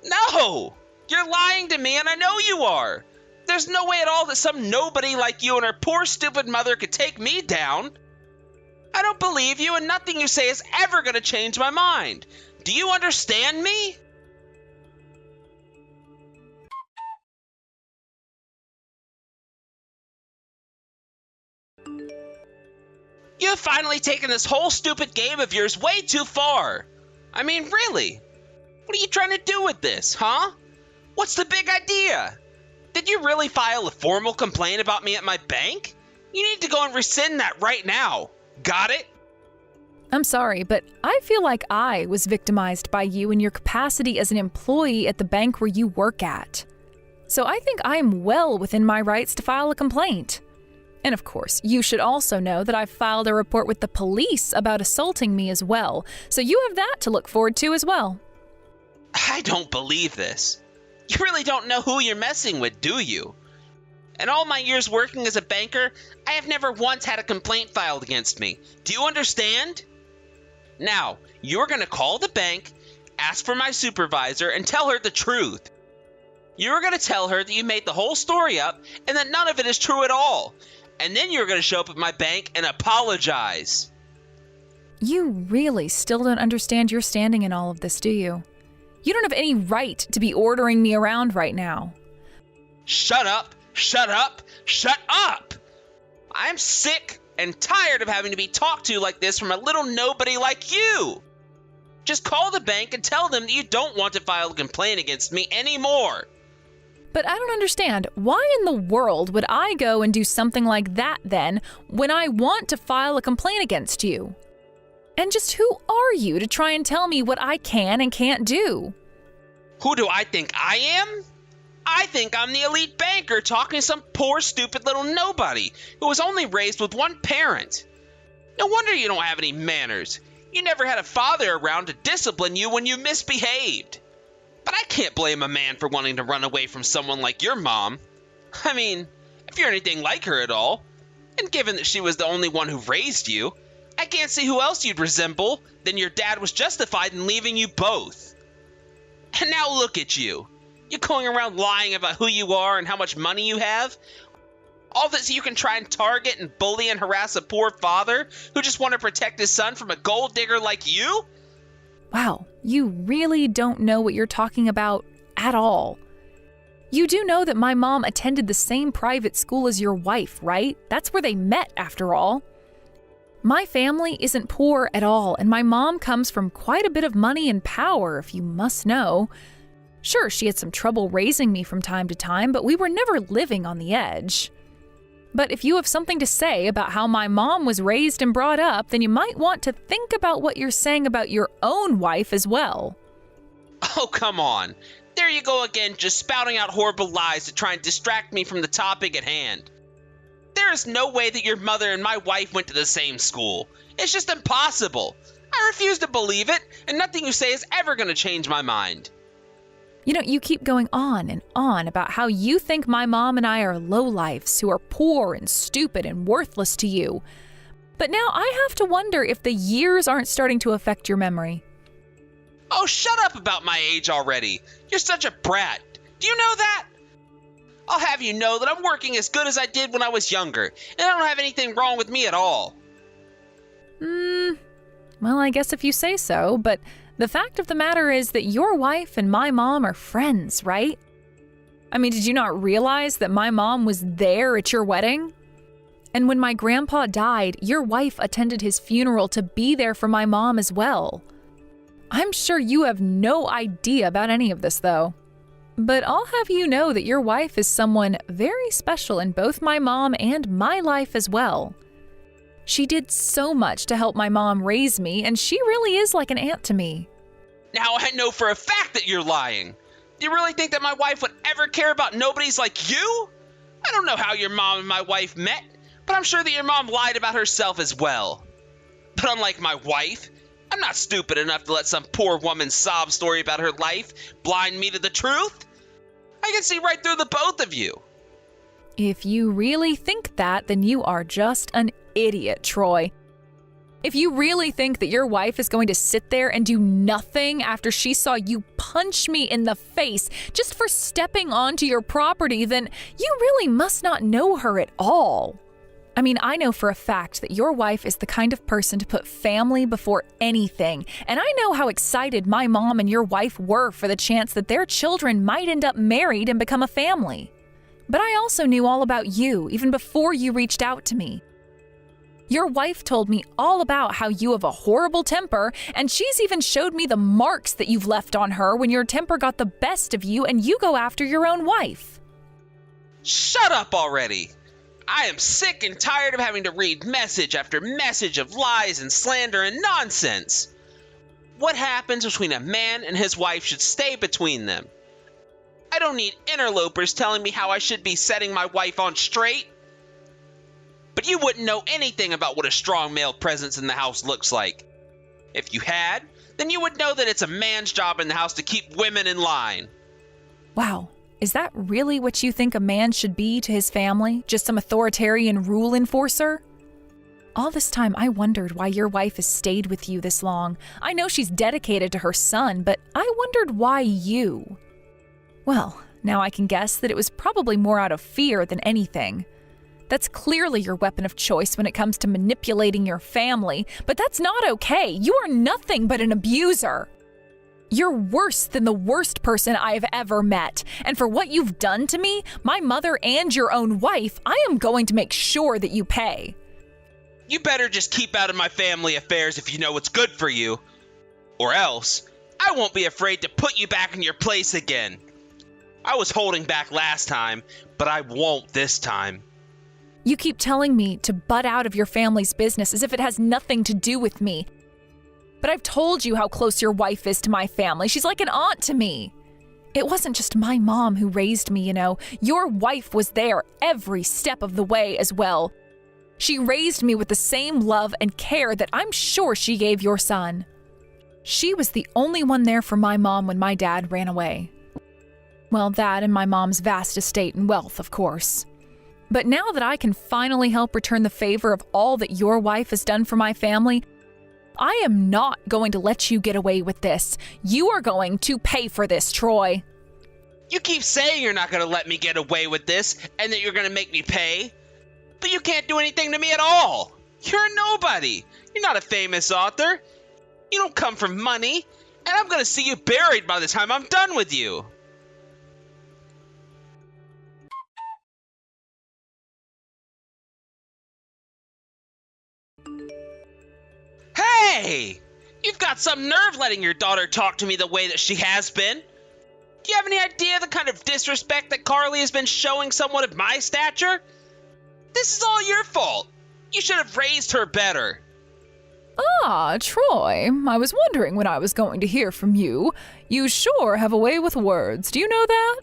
No! You're lying to me, and I know you are. There's no way at all that some nobody like you and her poor stupid mother could take me down. I don't believe you, and nothing you say is ever going to change my mind. Do you understand me? You have finally taken this whole stupid game of yours way too far. I mean, really? What are you trying to do with this, huh? What's the big idea? Did you really file a formal complaint about me at my bank? You need to go and rescind that right now. Got it? I'm sorry, but I feel like I was victimized by you in your capacity as an employee at the bank where you work at. So I think I'm well within my rights to file a complaint. And of course, you should also know that I've filed a report with the police about assaulting me as well, so you have that to look forward to as well. I don't believe this. You really don't know who you're messing with, do you? In all my years working as a banker, I have never once had a complaint filed against me. Do you understand? Now, you're going to call the bank, ask for my supervisor, and tell her the truth. You're going to tell her that you made the whole story up and that none of it is true at all. And then you're going to show up at my bank and apologize. You really still don't understand your standing in all of this, do you? You don't have any right to be ordering me around right now. Shut up! Shut up! Shut up! I'm sick and tired of having to be talked to like this from a little nobody like you. Just call the bank and tell them that you don't want to file a complaint against me anymore. But I don't understand. Why in the world would I go and do something like that then when I want to file a complaint against you? And just who are you to try and tell me what I can and can't do? Who do I think I am? I think I'm the elite banker talking to some poor, stupid little nobody who was only raised with one parent. No wonder you don't have any manners. You never had a father around to discipline you when you misbehaved. But I can't blame a man for wanting to run away from someone like your mom. I mean, if you're anything like her at all, and given that she was the only one who raised you, I can't see who else you'd resemble. Then your dad was justified in leaving you both. And now look at you. You're going around lying about who you are and how much money you have. All that so you can try and target and bully and harass a poor father who just wanted to protect his son from a gold digger like you? Wow, you really don't know what you're talking about at all. You do know that my mom attended the same private school as your wife, right? That's where they met, after all. My family isn't poor at all, and my mom comes from quite a bit of money and power, if you must know. Sure, she had some trouble raising me from time to time, but we were never living on the edge. But if you have something to say about how my mom was raised and brought up, then you might want to think about what you're saying about your own wife as well. Oh, come on. There you go again, just spouting out horrible lies to try and distract me from the topic at hand. There is no way that your mother and my wife went to the same school. It's just impossible. I refuse to believe it, and nothing you say is ever going to change my mind. You know, you keep going on and on about how you think my mom and I are lowlifes who are poor and stupid and worthless to you. But now I have to wonder if the years aren't starting to affect your memory. Oh, shut up about my age already. You're such a brat. Do you know that? I'll have you know that I'm working as good as I did when I was younger, and I don't have anything wrong with me at all. Well, I guess if you say so, but the fact of the matter is that your wife and my mom are friends, right? I mean, did you not realize that my mom was there at your wedding? And when my grandpa died, your wife attended his funeral to be there for my mom as well. I'm sure you have no idea about any of this, though. But I'll have you know that your wife is someone very special in both my mom and my life as well. She did so much to help my mom raise me, and she really is like an aunt to me. Now I know for a fact that you're lying. Do you really think that my wife would ever care about nobodies like you? I don't know how your mom and my wife met, but I'm sure that your mom lied about herself as well. But unlike my wife, I'm not stupid enough to let some poor woman's sob story about her life blind me to the truth. I can see right through the both of you. If you really think that, then you are just an idiot, Troy. If you really think that your wife is going to sit there and do nothing after she saw you punch me in the face just for stepping onto your property, then you really must not know her at all. I mean, I know for a fact that your wife is the kind of person to put family before anything, and I know how excited my mom and your wife were for the chance that their children might end up married and become a family. But I also knew all about you even before you reached out to me. Your wife told me all about how you have a horrible temper, and she's even showed me the marks that you've left on her when your temper got the best of you and you go after your own wife. Shut up already! I am sick and tired of having to read message after message of lies and slander and nonsense. What happens between a man and his wife should stay between them. I don't need interlopers telling me how I should be setting my wife on straight. But you wouldn't know anything about what a strong male presence in the house looks like. If you had, then you would know that it's a man's job in the house to keep women in line. Wow, is that really what you think a man should be to his family? Just some authoritarian rule enforcer? All this time, I wondered why your wife has stayed with you this long. I know she's dedicated to her son, but I wondered why you. Well, now I can guess that it was probably more out of fear than anything. That's clearly your weapon of choice when it comes to manipulating your family, but that's not okay. You are nothing but an abuser. You're worse than the worst person I have ever met, and for what you've done to me, my mother, and your own wife, I am going to make sure that you pay. You better just keep out of my family affairs if you know what's good for you. Or else, I won't be afraid to put you back in your place again. I was holding back last time, but I won't this time. You keep telling me to butt out of your family's business as if it has nothing to do with me. But I've told you how close your wife is to my family. She's like an aunt to me. It wasn't just my mom who raised me, you know. Your wife was there every step of the way as well. She raised me with the same love and care that I'm sure she gave your son. She was the only one there for my mom when my dad ran away. Well, that and my mom's vast estate and wealth, of course. But now that I can finally help return the favor of all that your wife has done for my family, I am not going to let you get away with this. You are going to pay for this, Troy. You keep saying you're not going to let me get away with this and that you're going to make me pay. But you can't do anything to me at all. You're a nobody. You're not a famous author. You don't come from money. And I'm going to see you buried by the time I'm done with you. Hey! You've got some nerve letting your daughter talk to me the way that she has been. Do you have any idea the kind of disrespect that Carly has been showing someone of my stature? This is all your fault. You should have raised her better. Ah, Troy, I was wondering when I was going to hear from you. You sure have a way with words, do you know that?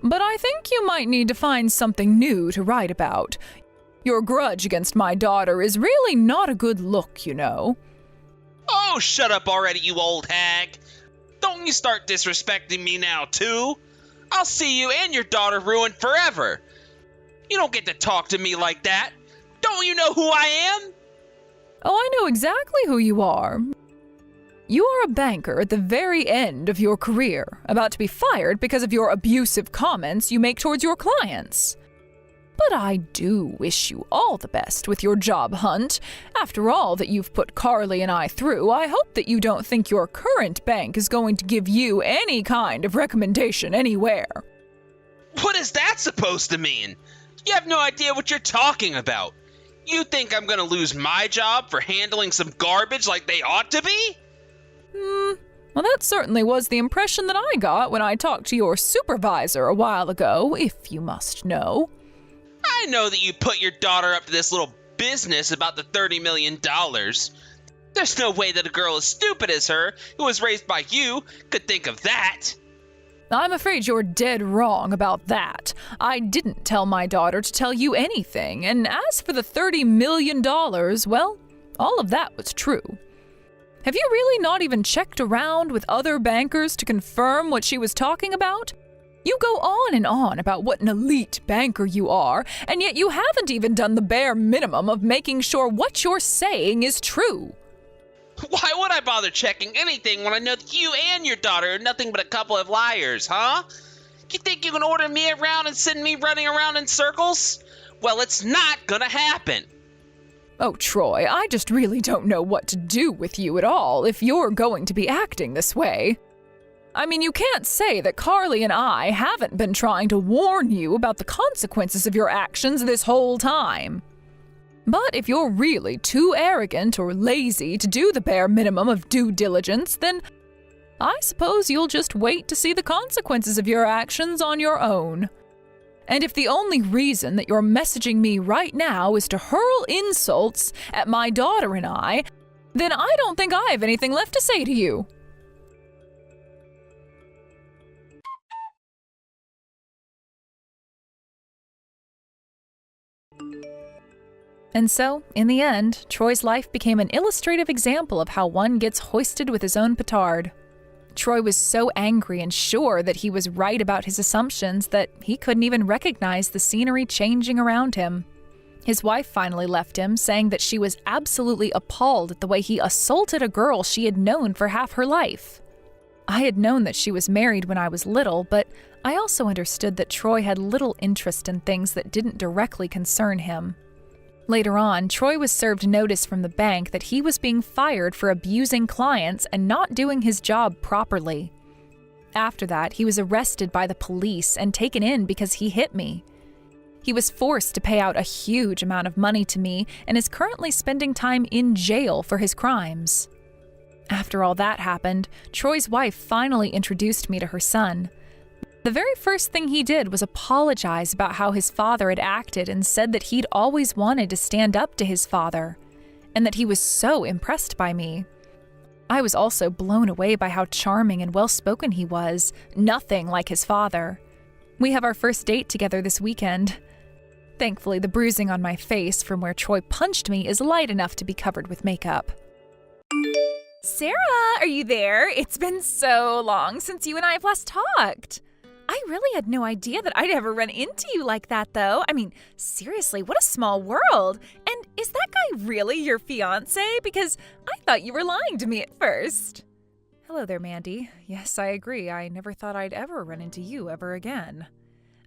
But I think you might need to find something new to write about. Your grudge against my daughter is really not a good look, you know. Oh, shut up already, you old hag. Don't you start disrespecting me now, too. I'll see you and your daughter ruined forever. You don't get to talk to me like that. Don't you know who I am? Oh, I know exactly who you are. You are a banker at the very end of your career, about to be fired because of your abusive comments you make towards your clients. But I do wish you all the best with your job hunt. After all that you've put Carly and I through, I hope that you don't think your current bank is going to give you any kind of recommendation anywhere. What is that supposed to mean? You have no idea what you're talking about. You think I'm going to lose my job for handling some garbage like they ought to be? Well, that certainly was the impression that I got when I talked to your supervisor a while ago, if you must know. I know that you put your daughter up to this little business about the $30 million. There's no way that a girl as stupid as her, who was raised by you, could think of that. I'm afraid you're dead wrong about that. I didn't tell my daughter to tell you anything, and as for the $30 million, well, all of that was true. Have you really not even checked around with other bankers to confirm what she was talking about? You go on and on about what an elite banker you are, and yet you haven't even done the bare minimum of making sure what you're saying is true. Why would I bother checking anything when I know that you and your daughter are nothing but a couple of liars, huh? You think you can order me around and send me running around in circles? Well, it's not gonna happen. Oh, Troy, I just really don't know what to do with you at all if you're going to be acting this way. I mean, you can't say that Carly and I haven't been trying to warn you about the consequences of your actions this whole time. But if you're really too arrogant or lazy to do the bare minimum of due diligence, then I suppose you'll just wait to see the consequences of your actions on your own. And if the only reason that you're messaging me right now is to hurl insults at my daughter and I, then I don't think I have anything left to say to you. And so, in the end, Troy's life became an illustrative example of how one gets hoisted with his own petard. Troy was so angry and sure that he was right about his assumptions that he couldn't even recognize the scenery changing around him. His wife finally left him, saying that she was absolutely appalled at the way he assaulted a girl she had known for half her life. I had known that she was married when I was little, but I also understood that Troy had little interest in things that didn't directly concern him. Later on, Troy was served notice from the bank that he was being fired for abusing clients and not doing his job properly. After that, he was arrested by the police and taken in because he hit me. He was forced to pay out a huge amount of money to me and is currently spending time in jail for his crimes. After all that happened, Troy's wife finally introduced me to her son. The very first thing he did was apologize about how his father had acted and said that he'd always wanted to stand up to his father, and that he was so impressed by me. I was also blown away by how charming and well-spoken he was, nothing like his father. We have our first date together this weekend. Thankfully, the bruising on my face from where Troy punched me is light enough to be covered with makeup. Sarah, are you there? It's been so long since you and I have last talked. I really had no idea that I'd ever run into you like that, though. I mean, seriously, what a small world. And is that guy really your fiancé? Because I thought you were lying to me at first. Hello there, Mandy. Yes, I agree. I never thought I'd ever run into you ever again.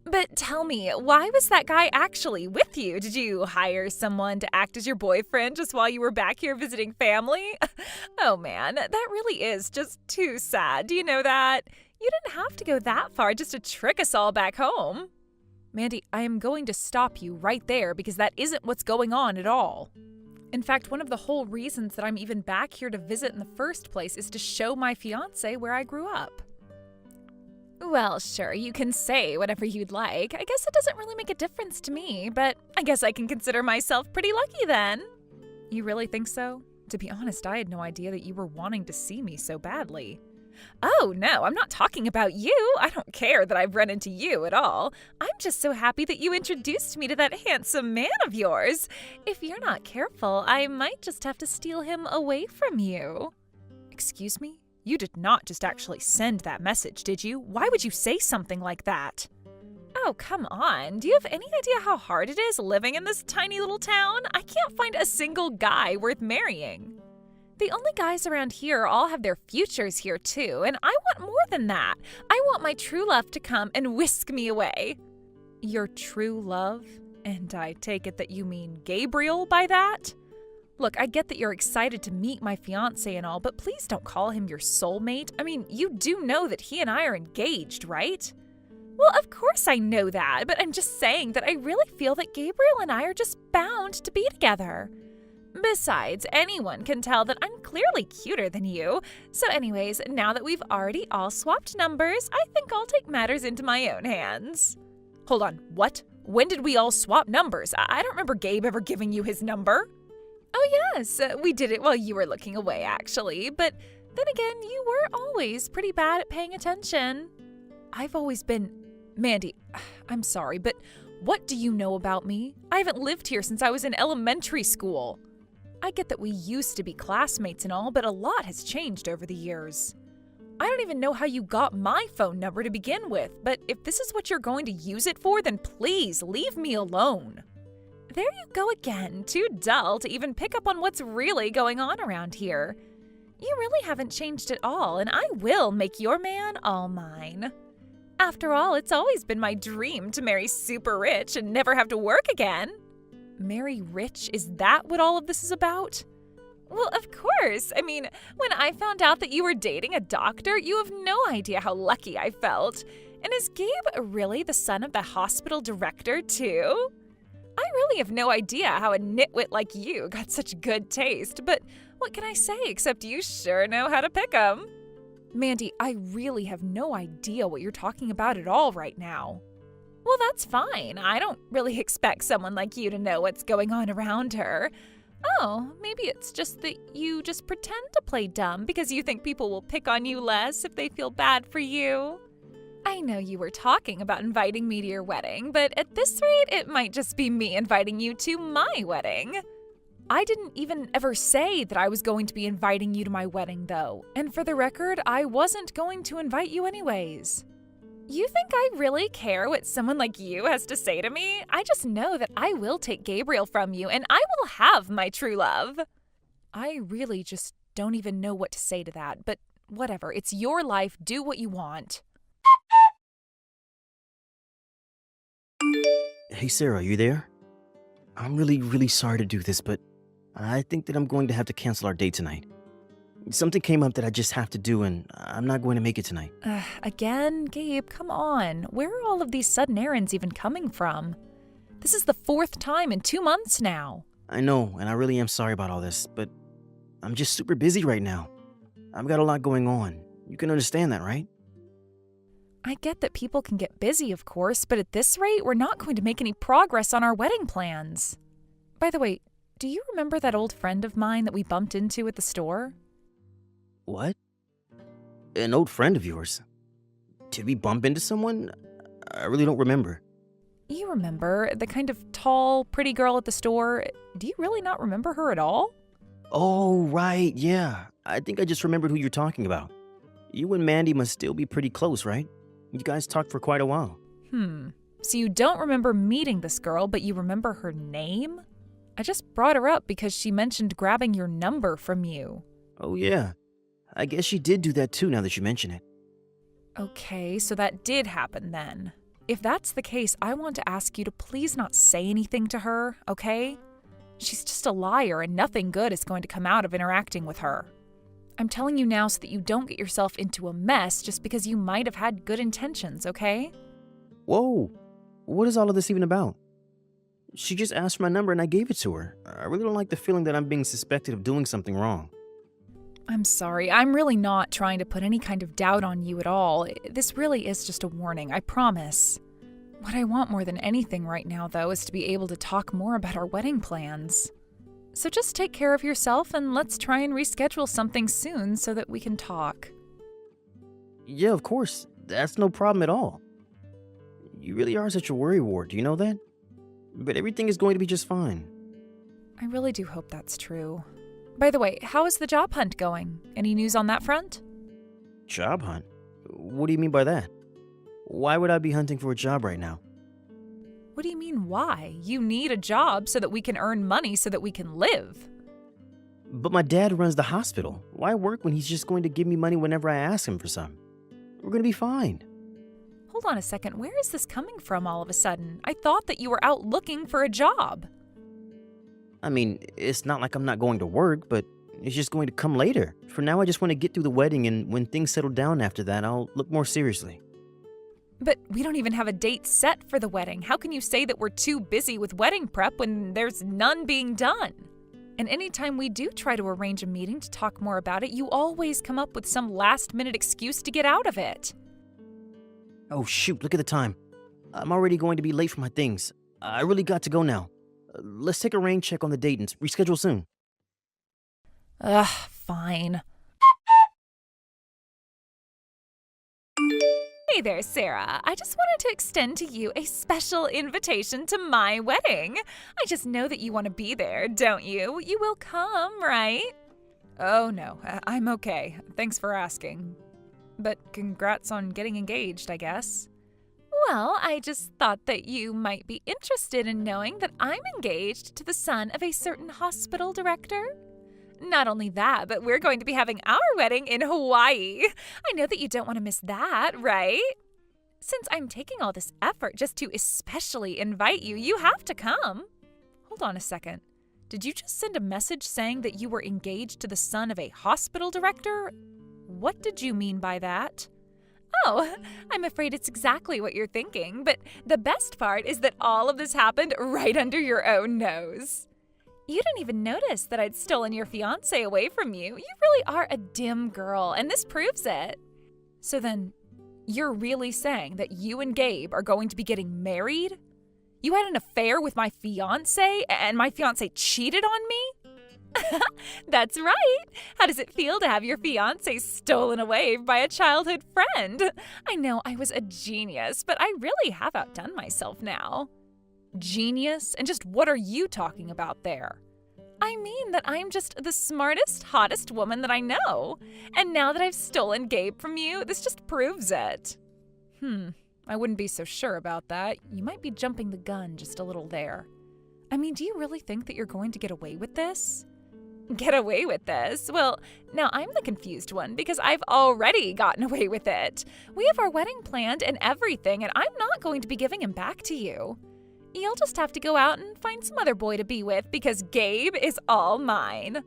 But tell me, why was that guy actually with you? Did you hire someone to act as your boyfriend just while you were back here visiting family? Oh man, that really is just too sad. Do you know that? You didn't have to go that far just to trick us all back home. Mandy, I am going to stop you right there because that isn't what's going on at all. In fact, one of the whole reasons that I'm even back here to visit in the first place is to show my fiancé where I grew up. Well, sure, you can say whatever you'd like. I guess it doesn't really make a difference to me, but I guess I can consider myself pretty lucky then. You really think so? To be honest, I had no idea that you were wanting to see me so badly. Oh, no, I'm not talking about you. I don't care that I've run into you at all. I'm just so happy that you introduced me to that handsome man of yours. If you're not careful, I might just have to steal him away from you. Excuse me? You did not just actually send that message, did you? Why would you say something like that? Oh, come on. Do you have any idea how hard it is living in this tiny little town? I can't find a single guy worth marrying. The only guys around here all have their futures here too, and I want more than that. I want my true love to come and whisk me away. Your true love? And I take it that you mean Gabriel by that? Look, I get that you're excited to meet my fiancé and all, but please don't call him your soulmate. I mean, you do know that he and I are engaged, right? Well, of course I know that, but I'm just saying that I really feel that Gabriel and I are just bound to be together. Besides, anyone can tell that I'm clearly cuter than you. So anyways, now that we've already all swapped numbers, I think I'll take matters into my own hands. Hold on, what? When did we all swap numbers? I don't remember Gabe ever giving you his number. Oh yes, we did it while you were looking away actually, but then again, you were always pretty bad at paying attention. I've always been... Mandy, I'm sorry, but what do you know about me? I haven't lived here since I was in elementary school. I get that we used to be classmates and all, but a lot has changed over the years. I don't even know how you got my phone number to begin with, but if this is what you're going to use it for, then please leave me alone. There you go again, too dull to even pick up on what's really going on around here. You really haven't changed at all, and I will make your man all mine. After all, it's always been my dream to marry super rich and never have to work again. Marry rich? Is that what all of this is about? Well, of course. I mean, when I found out that you were dating a doctor, you have no idea how lucky I felt. And is Gabe really the son of the hospital director, too? I really have no idea how a nitwit like you got such good taste, but what can I say except you sure know how to pick 'em. Mandy, I really have no idea what you're talking about at all right now. Well, that's fine. I don't really expect someone like you to know what's going on around her. Oh, maybe it's just that you just pretend to play dumb because you think people will pick on you less if they feel bad for you. I know you were talking about inviting me to your wedding, but at this rate, it might just be me inviting you to my wedding. I didn't even ever say that I was going to be inviting you to my wedding, though. And for the record, I wasn't going to invite you anyways. You think I really care what someone like you has to say to me? I just know that I will take Gabriel from you and I will have my true love. I really just don't even know what to say to that, but whatever. It's your life. Do what you want. Hey Sarah, you there? I'm really sorry to do this, but I think that I'm going to have to cancel our date tonight. Something came up that I just have to do, and I'm not going to make it tonight. Again, Gabe, come on. Where are all of these sudden errands even coming from? This is the 4th time in 2 months now. I know, and I really am sorry about all this, but I'm just super busy right now. I've got a lot going on. You can understand that, right? I get that people can get busy, of course, but at this rate, we're not going to make any progress on our wedding plans. By the way, do you remember that old friend of mine that we bumped into at the store? What? An old friend of yours? Did we bump into someone? I really don't remember. You remember, the kind of tall, pretty girl at the store. Do you really not remember her at all? Oh, right, yeah. I think I just remembered who you're talking about. You and Mandy must still be pretty close, right? You guys talked for quite a while. So you don't remember meeting this girl, but you remember her name? I just brought her up because she mentioned grabbing your number from you. Oh, yeah. I guess she did do that too now that you mention it. Okay, so that did happen then. If that's the case, I want to ask you to please not say anything to her, okay? She's just a liar and nothing good is going to come out of interacting with her. I'm telling you now so that you don't get yourself into a mess just because you might have had good intentions, okay? Whoa, what is all of this even about? She just asked for my number and I gave it to her. I really don't like the feeling that I'm being suspected of doing something wrong. I'm sorry, I'm really not trying to put any kind of doubt on you at all. This really is just a warning, I promise. What I want more than anything right now, though, is to be able to talk more about our wedding plans. So just take care of yourself and let's try and reschedule something soon so that we can talk. Yeah, of course. That's no problem at all. You really are such a worrywart, do you know that? But everything is going to be just fine. I really do hope that's true. By the way, how is the job hunt going? Any news on that front? Job hunt? What do you mean by that? Why would I be hunting for a job right now? What do you mean, why? You need a job so that we can earn money so that we can live. But my dad runs the hospital. Why work when he's just going to give me money whenever I ask him for some? We're going to be fine. Hold on a second, where is this coming from all of a sudden? I thought that you were out looking for a job. I mean, it's not like I'm not going to work, but it's just going to come later. For now, I just want to get through the wedding, and when things settle down after that, I'll look more seriously. But we don't even have a date set for the wedding. How can you say that we're too busy with wedding prep when there's none being done? And anytime we do try to arrange a meeting to talk more about it, you always come up with some last-minute excuse to get out of it. Oh shoot, look at the time. I'm already going to be late for my things. I really got to go now. Let's take a rain check on the date and reschedule soon. Ugh, fine. Hey there, Sarah. I just wanted to extend to you a special invitation to my wedding. I just know that you want to be there, don't you? You will come, right? Oh, no, I'm okay. Thanks for asking. But congrats on getting engaged, I guess. Well, I just thought that you might be interested in knowing that I'm engaged to the son of a certain hospital director. Not only that, but we're going to be having our wedding in Hawaii. I know that you don't want to miss that, right? Since I'm taking all this effort just to especially invite you, you have to come. Hold on a second. Did you just send a message saying that you were engaged to the son of a hospital director? What did you mean by that? Oh, I'm afraid it's exactly what you're thinking, but the best part is that all of this happened right under your own nose. You didn't even notice that I'd stolen your fiancé away from you. You really are a dim girl, and this proves it. So then, you're really saying that you and Gabe are going to be getting married? You had an affair with my fiancé, and my fiancé cheated on me? That's right. How does it feel to have your fiancé stolen away by a childhood friend? I know I was a genius, but I really have outdone myself now. Genius? And just what are you talking about there? I mean that I'm just the smartest, hottest woman that I know. And now that I've stolen Gabe from you, this just proves it. I wouldn't be so sure about that. You might be jumping the gun just a little there. I mean, do you really think that you're going to get away with this? Get away with this? Well, now I'm the confused one because I've already gotten away with it. We have our wedding planned and everything, and I'm not going to be giving him back to you. You'll just have to go out and find some other boy to be with because Gabe is all mine.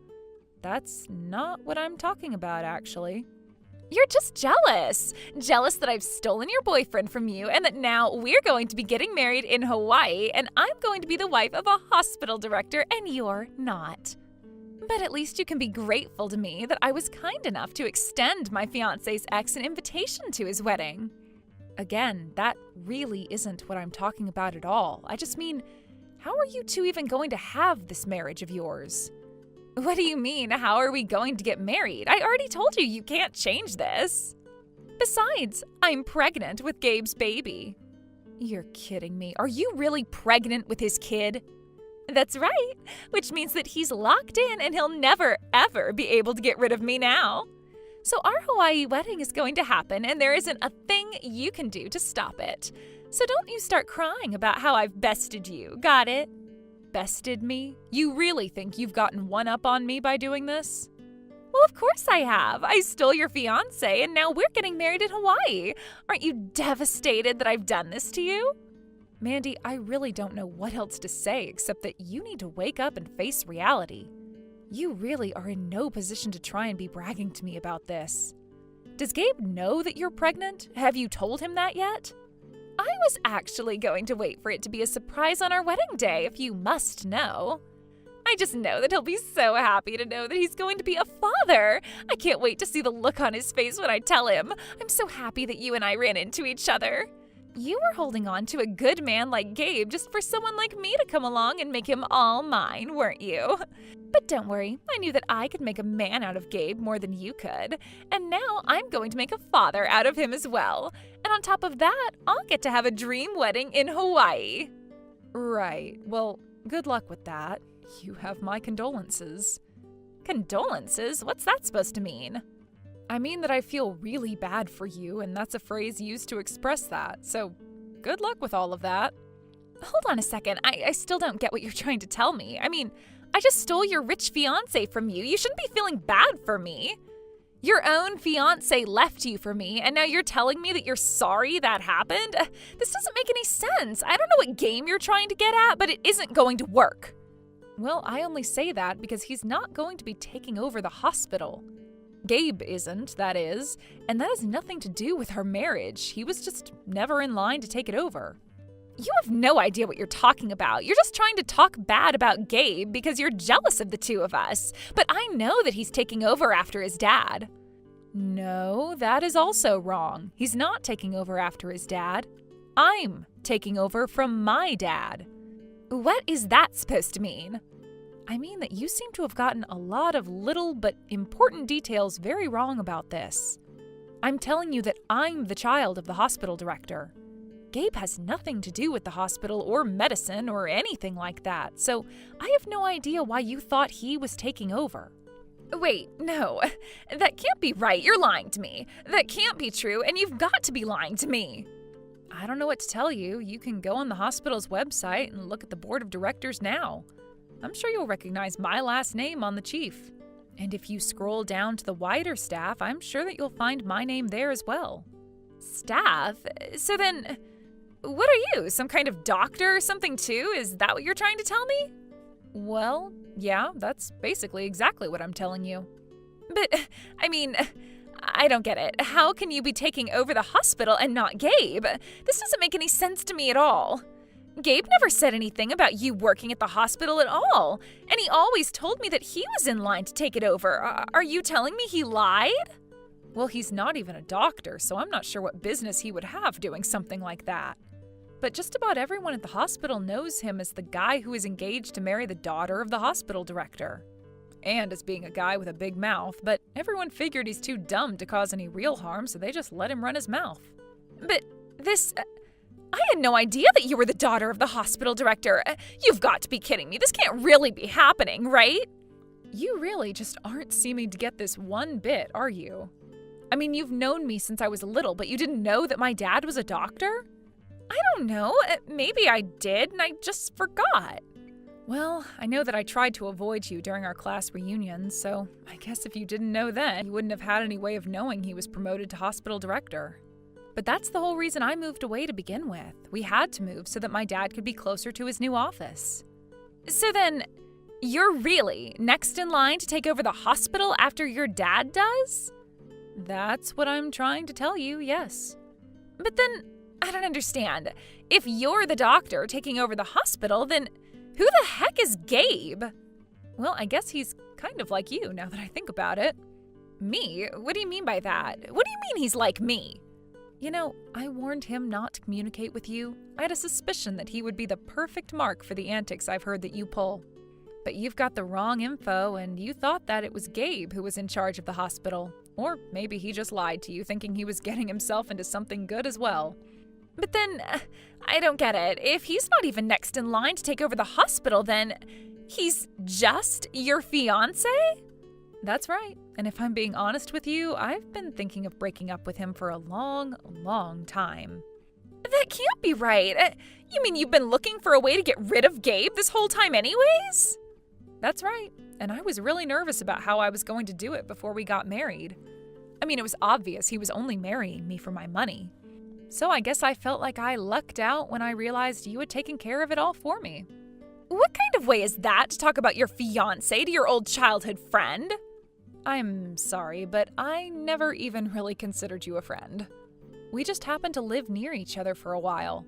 That's not what I'm talking about, actually. You're just jealous. Jealous that I've stolen your boyfriend from you and that now we're going to be getting married in Hawaii and I'm going to be the wife of a hospital director and you're not. But at least you can be grateful to me that I was kind enough to extend my fiancé's ex an invitation to his wedding. Again, that really isn't what I'm talking about at all. I just mean, how are you two even going to have this marriage of yours? What do you mean, how are we going to get married? I already told you you can't change this. Besides, I'm pregnant with Gabe's baby. You're kidding me. Are you really pregnant with his kid? That's right, which means that he's locked in and he'll never, ever be able to get rid of me now. So our Hawaii wedding is going to happen and there isn't a thing you can do to stop it. So don't you start crying about how I've bested you, got it? Bested me? You really think you've gotten one up on me by doing this? Well, of course I have. I stole your fiancé and now we're getting married in Hawaii. Aren't you devastated that I've done this to you? Mandy, I really don't know what else to say except that you need to wake up and face reality. You really are in no position to try and be bragging to me about this. Does Gabe know that you're pregnant? Have you told him that yet? I was actually going to wait for it to be a surprise on our wedding day, if you must know. I just know that he'll be so happy to know that he's going to be a father. I can't wait to see the look on his face when I tell him. I'm so happy that you and I ran into each other. You were holding on to a good man like Gabe just for someone like me to come along and make him all mine, weren't you? But don't worry, I knew that I could make a man out of Gabe more than you could. And now I'm going to make a father out of him as well. And on top of that, I'll get to have a dream wedding in Hawaii. Right, well, good luck with that. You have my condolences. Condolences? What's that supposed to mean? I mean that I feel really bad for you, and that's a phrase used to express that, so good luck with all of that. Hold on a second, I still don't get what you're trying to tell me. I mean, I just stole your rich fiancé from you. You shouldn't be feeling bad for me. Your own fiancé left you for me, and now you're telling me that you're sorry that happened? This doesn't make any sense. I don't know what game you're trying to get at, but it isn't going to work. Well, I only say that because he's not going to be taking over the hospital. Gabe isn't, that is, and that has nothing to do with our marriage. He was just never in line to take it over. You have no idea what you're talking about. You're just trying to talk bad about Gabe because you're jealous of the two of us. But I know that he's taking over after his dad. No, that is also wrong. He's not taking over after his dad. I'm taking over from my dad. What is that supposed to mean? I mean that you seem to have gotten a lot of little but important details very wrong about this. I'm telling you that I'm the child of the hospital director. Gabe has nothing to do with the hospital or medicine or anything like that, so I have no idea why you thought he was taking over. Wait, no, that can't be right. You're lying to me. That can't be true, and you've got to be lying to me. I don't know what to tell you. You can go on the hospital's website and look at the board of directors now. I'm sure you'll recognize my last name on the chief. And if you scroll down to the wider staff, I'm sure that you'll find my name there as well. Staff? So then, what are you, some kind of doctor or something too? Is that what you're trying to tell me? Well, yeah, that's basically exactly what I'm telling you. But, I mean, I don't get it. How can you be taking over the hospital and not Gabe? This doesn't make any sense to me at all. Gabe never said anything about you working at the hospital at all, and he always told me that he was in line to take it over. Are you telling me he lied? Well, he's not even a doctor, so I'm not sure what business he would have doing something like that. But just about everyone at the hospital knows him as the guy who is engaged to marry the daughter of the hospital director. and as being a guy with a big mouth, but everyone figured he's too dumb to cause any real harm, so they just let him run his mouth. But this... I had no idea that you were the daughter of the hospital director. You've got to be kidding me. This can't really be happening, right? You really just aren't seeming to get this one bit, are you? I mean, you've known me since I was little, but you didn't know that my dad was a doctor? I don't know. Maybe I did, and I just forgot. Well, I know that I tried to avoid you during our class reunions, so I guess if you didn't know then, you wouldn't have had any way of knowing he was promoted to hospital director. But that's the whole reason I moved away to begin with. We had to move so that my dad could be closer to his new office. So then, you're really next in line to take over the hospital after your dad does? That's what I'm trying to tell you, yes. But then, I don't understand. If you're the doctor taking over the hospital, then who the heck is Gabe? Well, I guess he's kind of like you now that I think about it. Me? What do you mean by that? What do you mean he's like me? You know, I warned him not to communicate with you. I had a suspicion that he would be the perfect mark for the antics I've heard that you pull. But you've got the wrong info, and you thought that it was Gabe who was in charge of the hospital. Or maybe he just lied to you, thinking he was getting himself into something good as well. But then, I don't get it. If he's not even next in line to take over the hospital, then he's just your fiancé? That's right. And if I'm being honest with you, I've been thinking of breaking up with him for a long, long time. That can't be right. You mean you've been looking for a way to get rid of Gabe this whole time anyways? That's right. And I was really nervous about how I was going to do it before we got married. I mean, it was obvious he was only marrying me for my money. So I guess I felt like I lucked out when I realized you had taken care of it all for me. What kind of way is that to talk about your fiancé to your old childhood friend? I'm sorry, but I never even really considered you a friend. We just happened to live near each other for a while.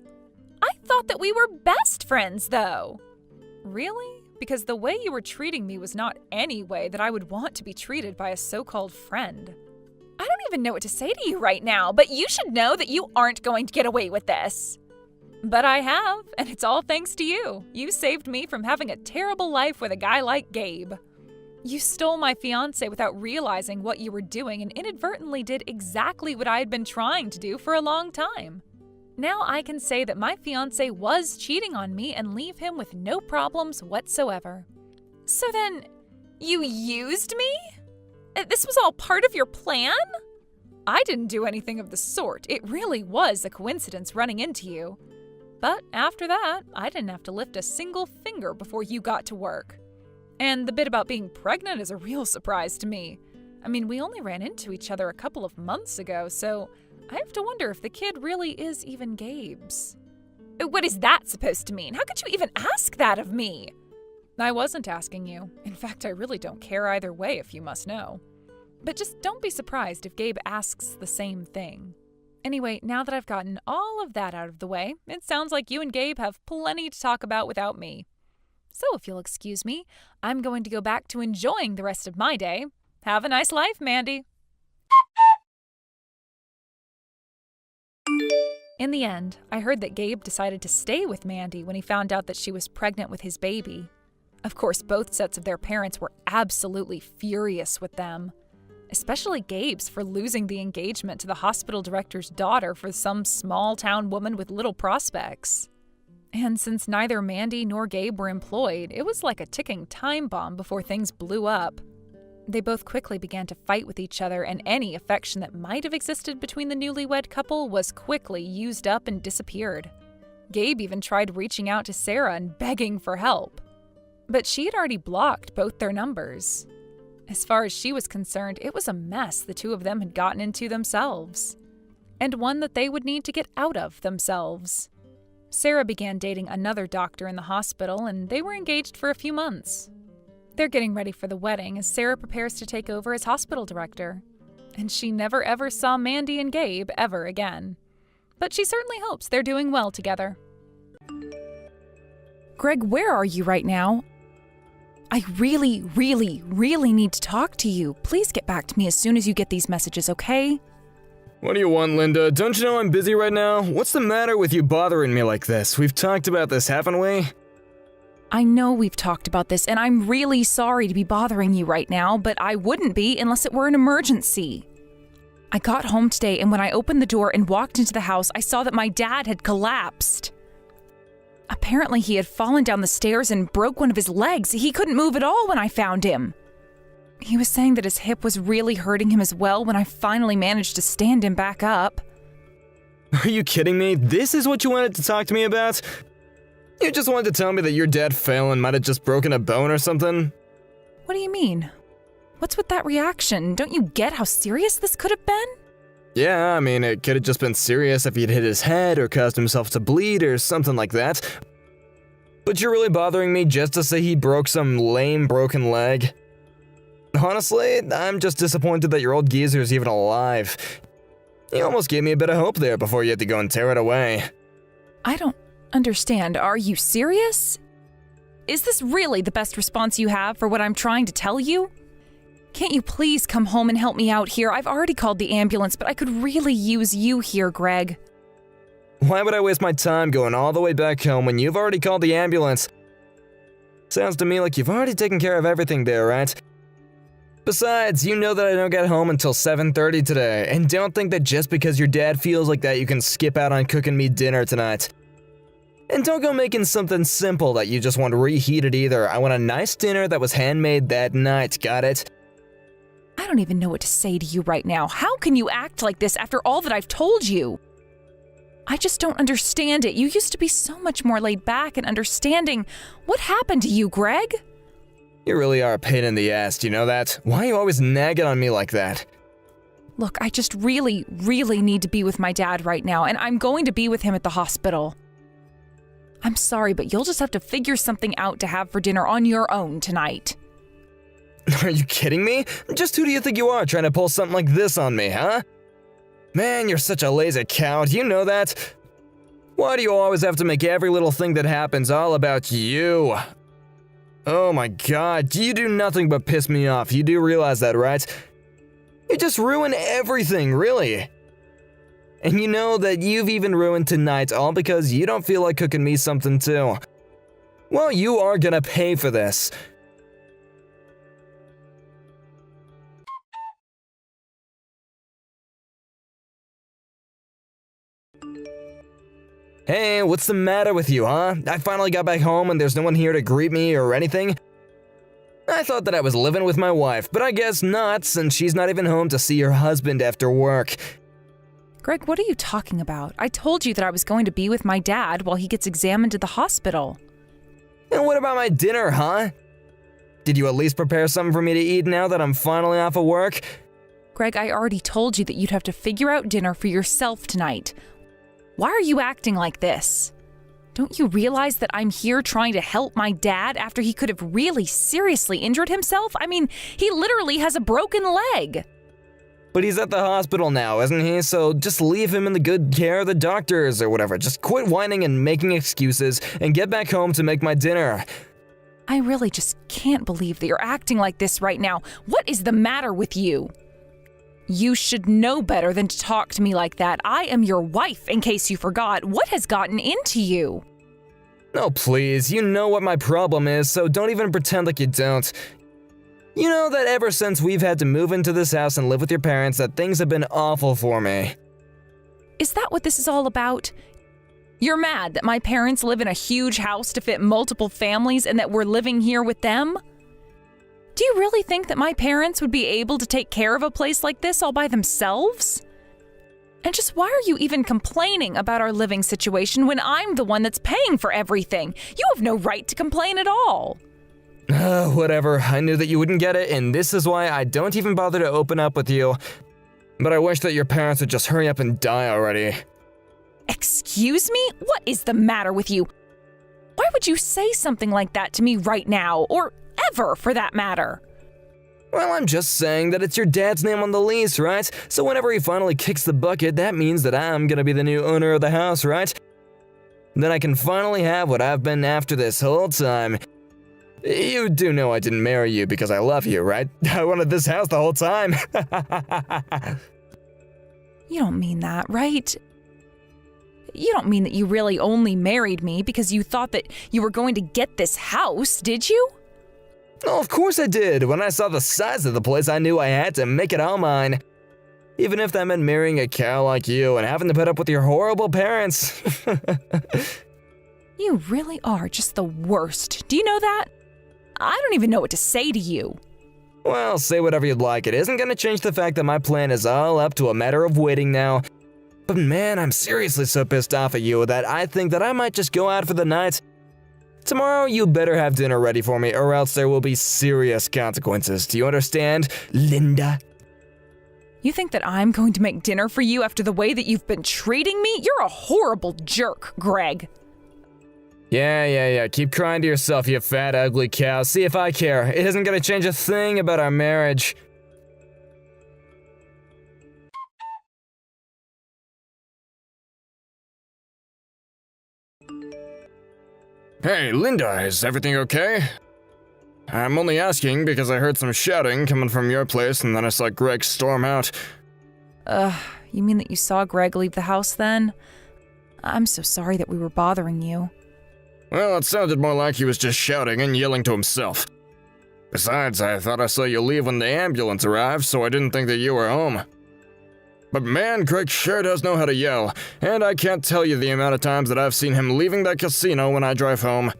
I thought that we were best friends, though. Really? Because the way you were treating me was not any way that I would want to be treated by a so-called friend. I don't even know what to say to you right now, but you should know that you aren't going to get away with this. But I have, and it's all thanks to you. You saved me from having a terrible life with a guy like Gabe. You stole my fiancé without realizing what you were doing and inadvertently did exactly what I had been trying to do for a long time. Now I can say that my fiancé was cheating on me and leave him with no problems whatsoever. So then, you used me? This was all part of your plan? I didn't do anything of the sort. It really was a coincidence running into you. But after that, I didn't have to lift a single finger before you got to work. And the bit about being pregnant is a real surprise to me. I mean, we only ran into each other a couple of months ago, so I have to wonder if the kid really is even Gabe's. What is that supposed to mean? How could you even ask that of me? I wasn't asking you. In fact, I really don't care either way, if you must know. But just don't be surprised if Gabe asks the same thing. Anyway, now that I've gotten all of that out of the way, it sounds like you and Gabe have plenty to talk about without me. So if you'll excuse me, I'm going to go back to enjoying the rest of my day. Have a nice life, Mandy. In the end, I heard that Gabe decided to stay with Mandy when he found out that she was pregnant with his baby. Of course, both sets of their parents were absolutely furious with them. Especially Gabe's for losing the engagement to the hospital director's daughter for some small-town woman with little prospects. And since neither Mandy nor Gabe were employed, it was like a ticking time bomb before things blew up. They both quickly began to fight with each other, and any affection that might have existed between the newlywed couple was quickly used up and disappeared. Gabe even tried reaching out to Sarah and begging for help. But she had already blocked both their numbers. As far as she was concerned, it was a mess the two of them had gotten into themselves, and one that they would need to get out of themselves. Sarah began dating another doctor in the hospital, and they were engaged for a few months. They're getting ready for the wedding as Sarah prepares to take over as hospital director. And she never ever saw Mandy and Gabe ever again. But she certainly hopes they're doing well together. Greg, where are you right now? I really, really, really need to talk to you. Please get back to me as soon as you get these messages, okay? What do you want, Linda? Don't you know I'm busy right now? What's the matter with you bothering me like this? We've talked about this, haven't we? I know we've talked about this, and I'm really sorry to be bothering you right now, but I wouldn't be unless it were an emergency. I got home today, and when I opened the door and walked into the house, I saw that my dad had collapsed. Apparently, he had fallen down the stairs and broke one of his legs. He couldn't move at all when I found him. He was saying that his hip was really hurting him as well when I finally managed to stand him back up. Are you kidding me? This is what you wanted to talk to me about? You just wanted to tell me that your dad fell and might have just broken a bone or something? What do you mean? What's with that reaction? Don't you get how serious this could have been? Yeah, I mean, it could have just been serious if he'd hit his head or caused himself to bleed or something like that. But you're really bothering me just to say he broke some lame broken leg? Honestly, I'm just disappointed that your old geezer is even alive. You almost gave me a bit of hope there before you had to go and tear it away. I don't understand. Are you serious? Is this really the best response you have for what I'm trying to tell you? Can't you please come home and help me out here? I've already called the ambulance, but I could really use you here, Greg. Why would I waste my time going all the way back home when you've already called the ambulance? Sounds to me like you've already taken care of everything there, right? Besides, you know that I don't get home until 7:30 today, and don't think that just because your dad feels like that you can skip out on cooking me dinner tonight. And don't go making something simple that you just want reheated either. I want a nice dinner that was handmade that night, got it? I don't even know what to say to you right now. How can you act like this after all that I've told you? I just don't understand it. You used to be so much more laid back and understanding. What happened to you, Greg? You really are a pain in the ass, do you know that? Why are you always nagging on me like that? Look, I just really need to be with my dad right now, and I'm going to be with him at the hospital. I'm sorry, but you'll just have to figure something out to have for dinner on your own tonight. Are you kidding me? Just who do you think you are trying to pull something like this on me, huh? Man, you're such a lazy cow, do you know that? Why do you always have to make every little thing that happens all about you? Oh my god, you do nothing but piss me off, you do realize that, right? You just ruin everything, really. And you know that you've even ruined tonight all because you don't feel like cooking me something too. Well, you are gonna pay for this. Hey, what's the matter with you, huh? I finally got back home and there's no one here to greet me or anything. I thought that I was living with my wife, but I guess not, since she's not even home to see her husband after work. Greg, what are you talking about? I told you that I was going to be with my dad while he gets examined at the hospital. And what about my dinner, huh? Did you at least prepare something for me to eat now that I'm finally off of work? Greg, I already told you that you'd have to figure out dinner for yourself tonight. Why are you acting like this? Don't you realize that I'm here trying to help my dad after he could have really seriously injured himself? I mean, he literally has a broken leg. But he's at the hospital now, isn't he? So just leave him in the good care of the doctors or whatever. Just quit whining and making excuses and get back home to make my dinner. I really just can't believe that you're acting like this right now. What is the matter with you? You should know better than to talk to me like that. I am your wife, in case you forgot. What has gotten into you? No, please, you know what my problem is, so don't even pretend like you don't. You know that ever since we've had to move into this house and live with your parents, that things have been awful for me. Is that what this is all about? You're mad that my parents live in a huge house to fit multiple families and that we're living here with them? Do you really think that my parents would be able to take care of a place like this all by themselves? And just why are you even complaining about our living situation when I'm the one that's paying for everything? You have no right to complain at all. Whatever, I knew that you wouldn't get it, and this is why I don't even bother to open up with you. But I wish that your parents would just hurry up and die already. Excuse me? What is the matter with you? Why would you say something like that to me right now, or ever for that matter? Well, I'm just saying that it's your dad's name on the lease, right? So whenever he finally kicks the bucket, that means that I'm gonna be the new owner of the house, right? Then I can finally have what I've been after this whole time. You do know I didn't marry you because I love you, right? I wanted this house the whole time. You don't mean that, right? You don't mean that you really only married me because you thought that you were going to get this house, did you? Oh, of course I did. When I saw the size of the place, I knew I had to make it all mine. Even if that meant marrying a cow like you and having to put up with your horrible parents. You really are just the worst. Do you know that? I don't even know what to say to you. Well, say whatever you'd like. It isn't gonna change the fact that my plan is all up to a matter of waiting now. But man, I'm seriously so pissed off at you that I think that I might just go out for the night. Tomorrow, you better have dinner ready for me, or else there will be serious consequences. Do you understand, Linda? You think that I'm going to make dinner for you after the way that you've been treating me? You're a horrible jerk, Greg. Yeah. Keep crying to yourself, you fat, ugly cow. See if I care. It isn't gonna change a thing about our marriage. Hey, Linda, is everything okay? I'm only asking because I heard some shouting coming from your place and then I saw Greg storm out. You mean that you saw Greg leave the house then? I'm so sorry that we were bothering you. Well, it sounded more like he was just shouting and yelling to himself. Besides, I thought I saw you leave when the ambulance arrived, so I didn't think that you were home. But man, Greg sure does know how to yell, and I can't tell you the amount of times that I've seen him leaving that casino when I drive home.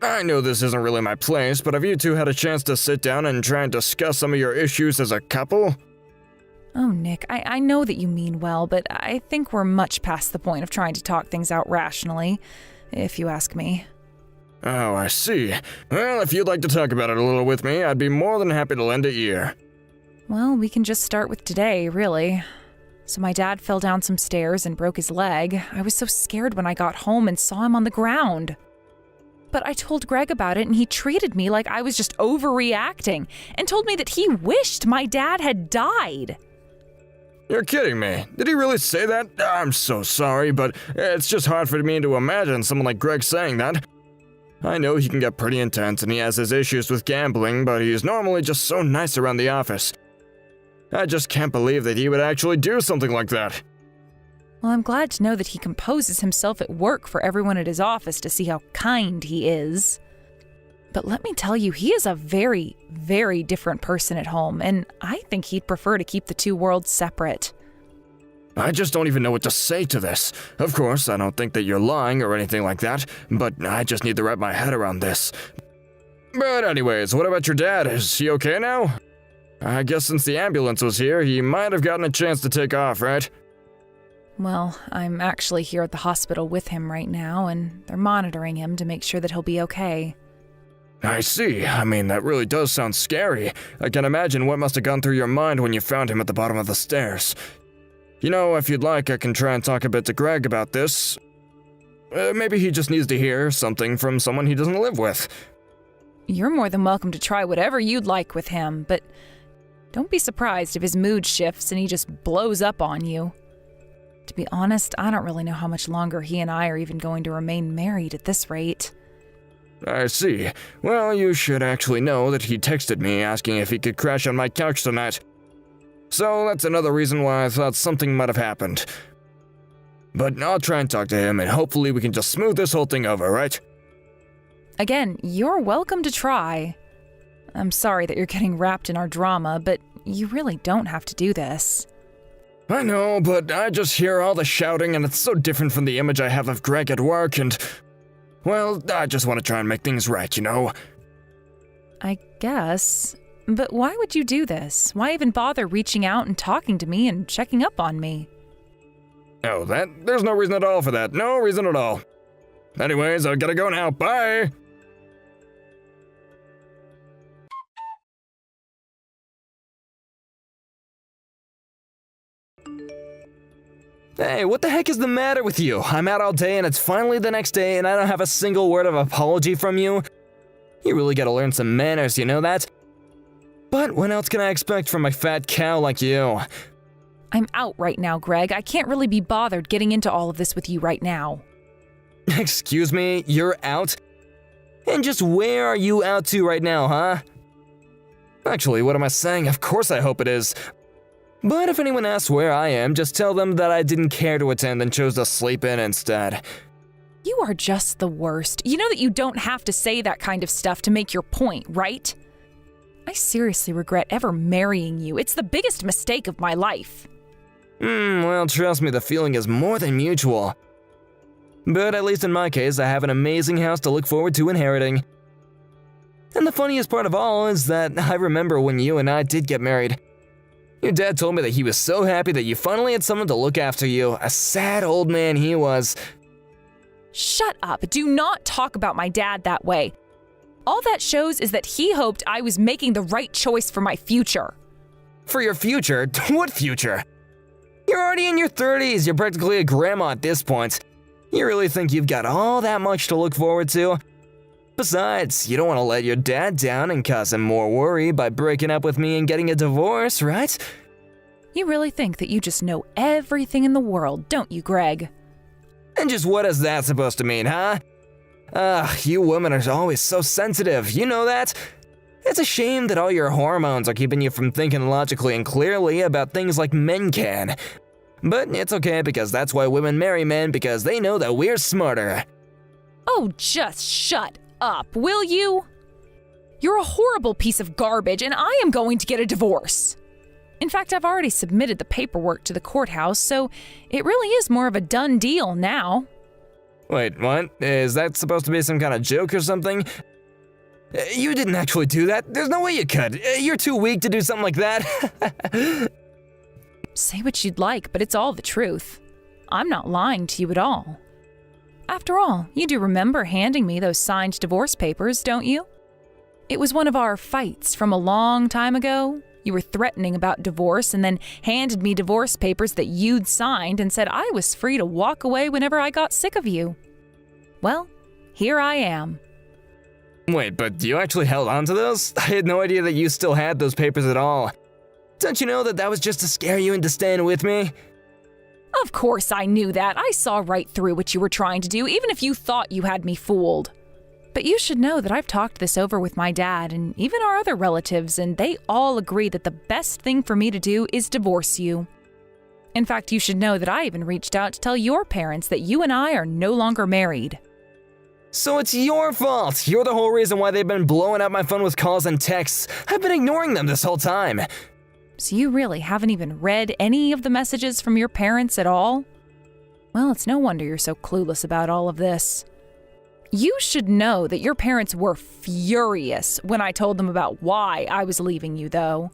I know this isn't really my place, but have you two had a chance to sit down and try and discuss some of your issues as a couple? Oh, Nick, I know that you mean well, but I think we're much past the point of trying to talk things out rationally, if you ask me. Oh, I see. Well, if you'd like to talk about it a little with me, I'd be more than happy to lend a ear. Well, we can just start with today, really. So my dad fell down some stairs and broke his leg. I was so scared when I got home and saw him on the ground. But I told Greg about it and he treated me like I was just overreacting and told me that he wished my dad had died. You're kidding me. Did he really say that? I'm so sorry, but it's just hard for me to imagine someone like Greg saying that. I know he can get pretty intense and he has his issues with gambling, but he's normally just so nice around the office. I just can't believe that he would actually do something like that. Well, I'm glad to know that he composes himself at work for everyone at his office to see how kind he is. But let me tell you, he is a very, very different person at home, and I think he'd prefer to keep the two worlds separate. I just don't even know what to say to this. Of course, I don't think that you're lying or anything like that, but I just need to wrap my head around this. But anyways, what about your dad? Is he okay now? I guess since the ambulance was here, he might have gotten a chance to take off, right? Well, I'm actually here at the hospital with him right now, and they're monitoring him to make sure that he'll be okay. I see. I mean, that really does sound scary. I can imagine what must have gone through your mind when you found him at the bottom of the stairs. You know, if you'd like, I can try and talk a bit to Greg about this. Maybe he just needs to hear something from someone he doesn't live with. You're more than welcome to try whatever you'd like with him, but don't be surprised if his mood shifts and he just blows up on you. To be honest, I don't really know how much longer he and I are even going to remain married at this rate. I see. Well, you should actually know that he texted me asking if he could crash on my couch tonight. So that's another reason why I thought something might have happened. But I'll try and talk to him and hopefully we can just smooth this whole thing over, right? Again, you're welcome to try. I'm sorry that you're getting wrapped in our drama, but you really don't have to do this. I know, but I just hear all the shouting and it's so different from the image I have of Greg at work and... well, I just want to try and make things right, you know? I guess. But why would you do this? Why even bother reaching out and talking to me and checking up on me? Oh, there's no reason at all for that. No reason at all. Anyways, I gotta go now. Bye! Hey, what the heck is the matter with you? I'm out all day and it's finally the next day and I don't have a single word of apology from you? You really gotta learn some manners, you know that? But what else can I expect from a fat cow like you? I'm out right now, Greg. I can't really be bothered getting into all of this with you right now. Excuse me, you're out? And just where are you out to right now, huh? Actually, what am I saying? Of course I hope it is. But if anyone asks where I am, just tell them that I didn't care to attend and chose to sleep in instead. You are just the worst. You know that you don't have to say that kind of stuff to make your point, right? I seriously regret ever marrying you. It's the biggest mistake of my life. Well, trust me, the feeling is more than mutual. But at least in my case, I have an amazing house to look forward to inheriting. And the funniest part of all is that I remember when you and I did get married. Your dad told me that he was so happy that you finally had someone to look after you. A sad old man he was. Shut up. Do not talk about my dad that way. All that shows is that he hoped I was making the right choice for my future. For your future? What future? You're already in your 30s. You're practically a grandma at this point. You really think you've got all that much to look forward to? Besides, you don't want to let your dad down and cause him more worry by breaking up with me and getting a divorce, right? You really think that you just know everything in the world, don't you, Greg? And just what is that supposed to mean, huh? You women are always so sensitive, you know that? It's a shame that all your hormones are keeping you from thinking logically and clearly about things like men can. But it's okay because that's why women marry men, because they know that we're smarter. Oh, just shut up, will you? You're a horrible piece of garbage, and I am going to get a divorce. In fact, I've already submitted the paperwork to the courthouse, so it really is more of a done deal now. Wait, what? Is that supposed to be some kind of joke or something? You didn't actually do that. There's no way you could. You're too weak to do something like that. Say what you'd like, but it's all the truth. I'm not lying to you at all. After all, you do remember handing me those signed divorce papers, don't you? It was one of our fights from a long time ago. You were threatening about divorce and then handed me divorce papers that you'd signed and said I was free to walk away whenever I got sick of you. Well, here I am. Wait, but you actually held on to those? I had no idea that you still had those papers at all. Don't you know that that was just to scare you into staying with me? Of course I knew that. I saw right through what you were trying to do, even if you thought you had me fooled. But you should know that I've talked this over with my dad and even our other relatives, and they all agree that the best thing for me to do is divorce you. In fact, you should know that I even reached out to tell your parents that you and I are no longer married. So it's your fault. You're the whole reason why they've been blowing up my phone with calls and texts. I've been ignoring them this whole time. So you really haven't even read any of the messages from your parents at all? Well, it's no wonder you're so clueless about all of this. You should know that your parents were furious when I told them about why I was leaving you, though.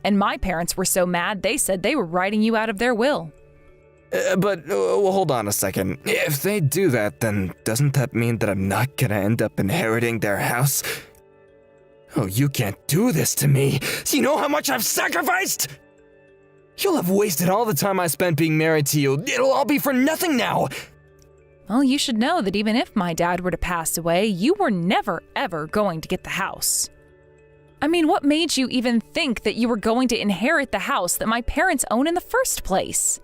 And my parents were so mad they said they were writing you out of their will. Well, hold on a second. If they do that, then doesn't that mean that I'm not gonna end up inheriting their house? Oh, you can't do this to me. Do you know how much I've sacrificed? You'll have wasted all the time I spent being married to you. It'll all be for nothing now. Well, you should know that even if my dad were to pass away, you were never, ever going to get the house. I mean, what made you even think that you were going to inherit the house that my parents own in the first place?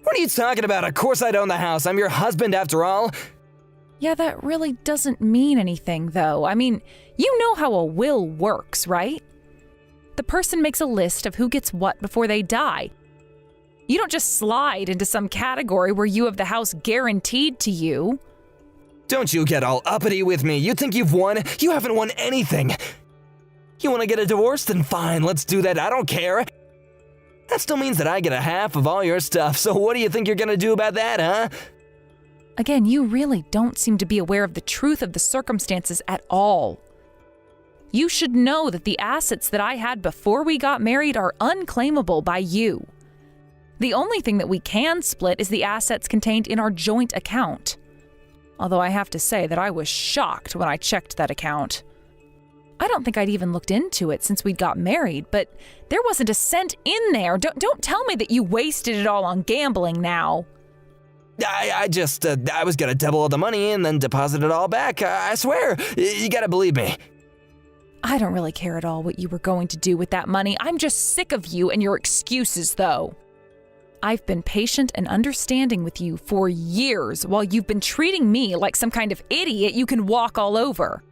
What are you talking about? Of course I'd own the house. I'm your husband after all. Yeah, that really doesn't mean anything, though. I mean, you know how a will works, right? The person makes a list of who gets what before they die. You don't just slide into some category where you have the house guaranteed to you. Don't you get all uppity with me. You think you've won? You haven't won anything. You want to get a divorce? Then fine, let's do that. I don't care. That still means that I get a half of all your stuff, so what do you think you're gonna do about that, huh? Again, you really don't seem to be aware of the truth of the circumstances at all. You should know that the assets that I had before we got married are unclaimable by you. The only thing that we can split is the assets contained in our joint account. Although I have to say that I was shocked when I checked that account. I don't think I'd even looked into it since we'd got married, but there wasn't a cent in there. Don't tell me that you wasted it all on gambling now. I was gonna double all the money and then deposit it all back. I swear. You gotta believe me. I don't really care at all what you were going to do with that money. I'm just sick of you and your excuses, though. I've been patient and understanding with you for years while you've been treating me like some kind of idiot you can walk all over.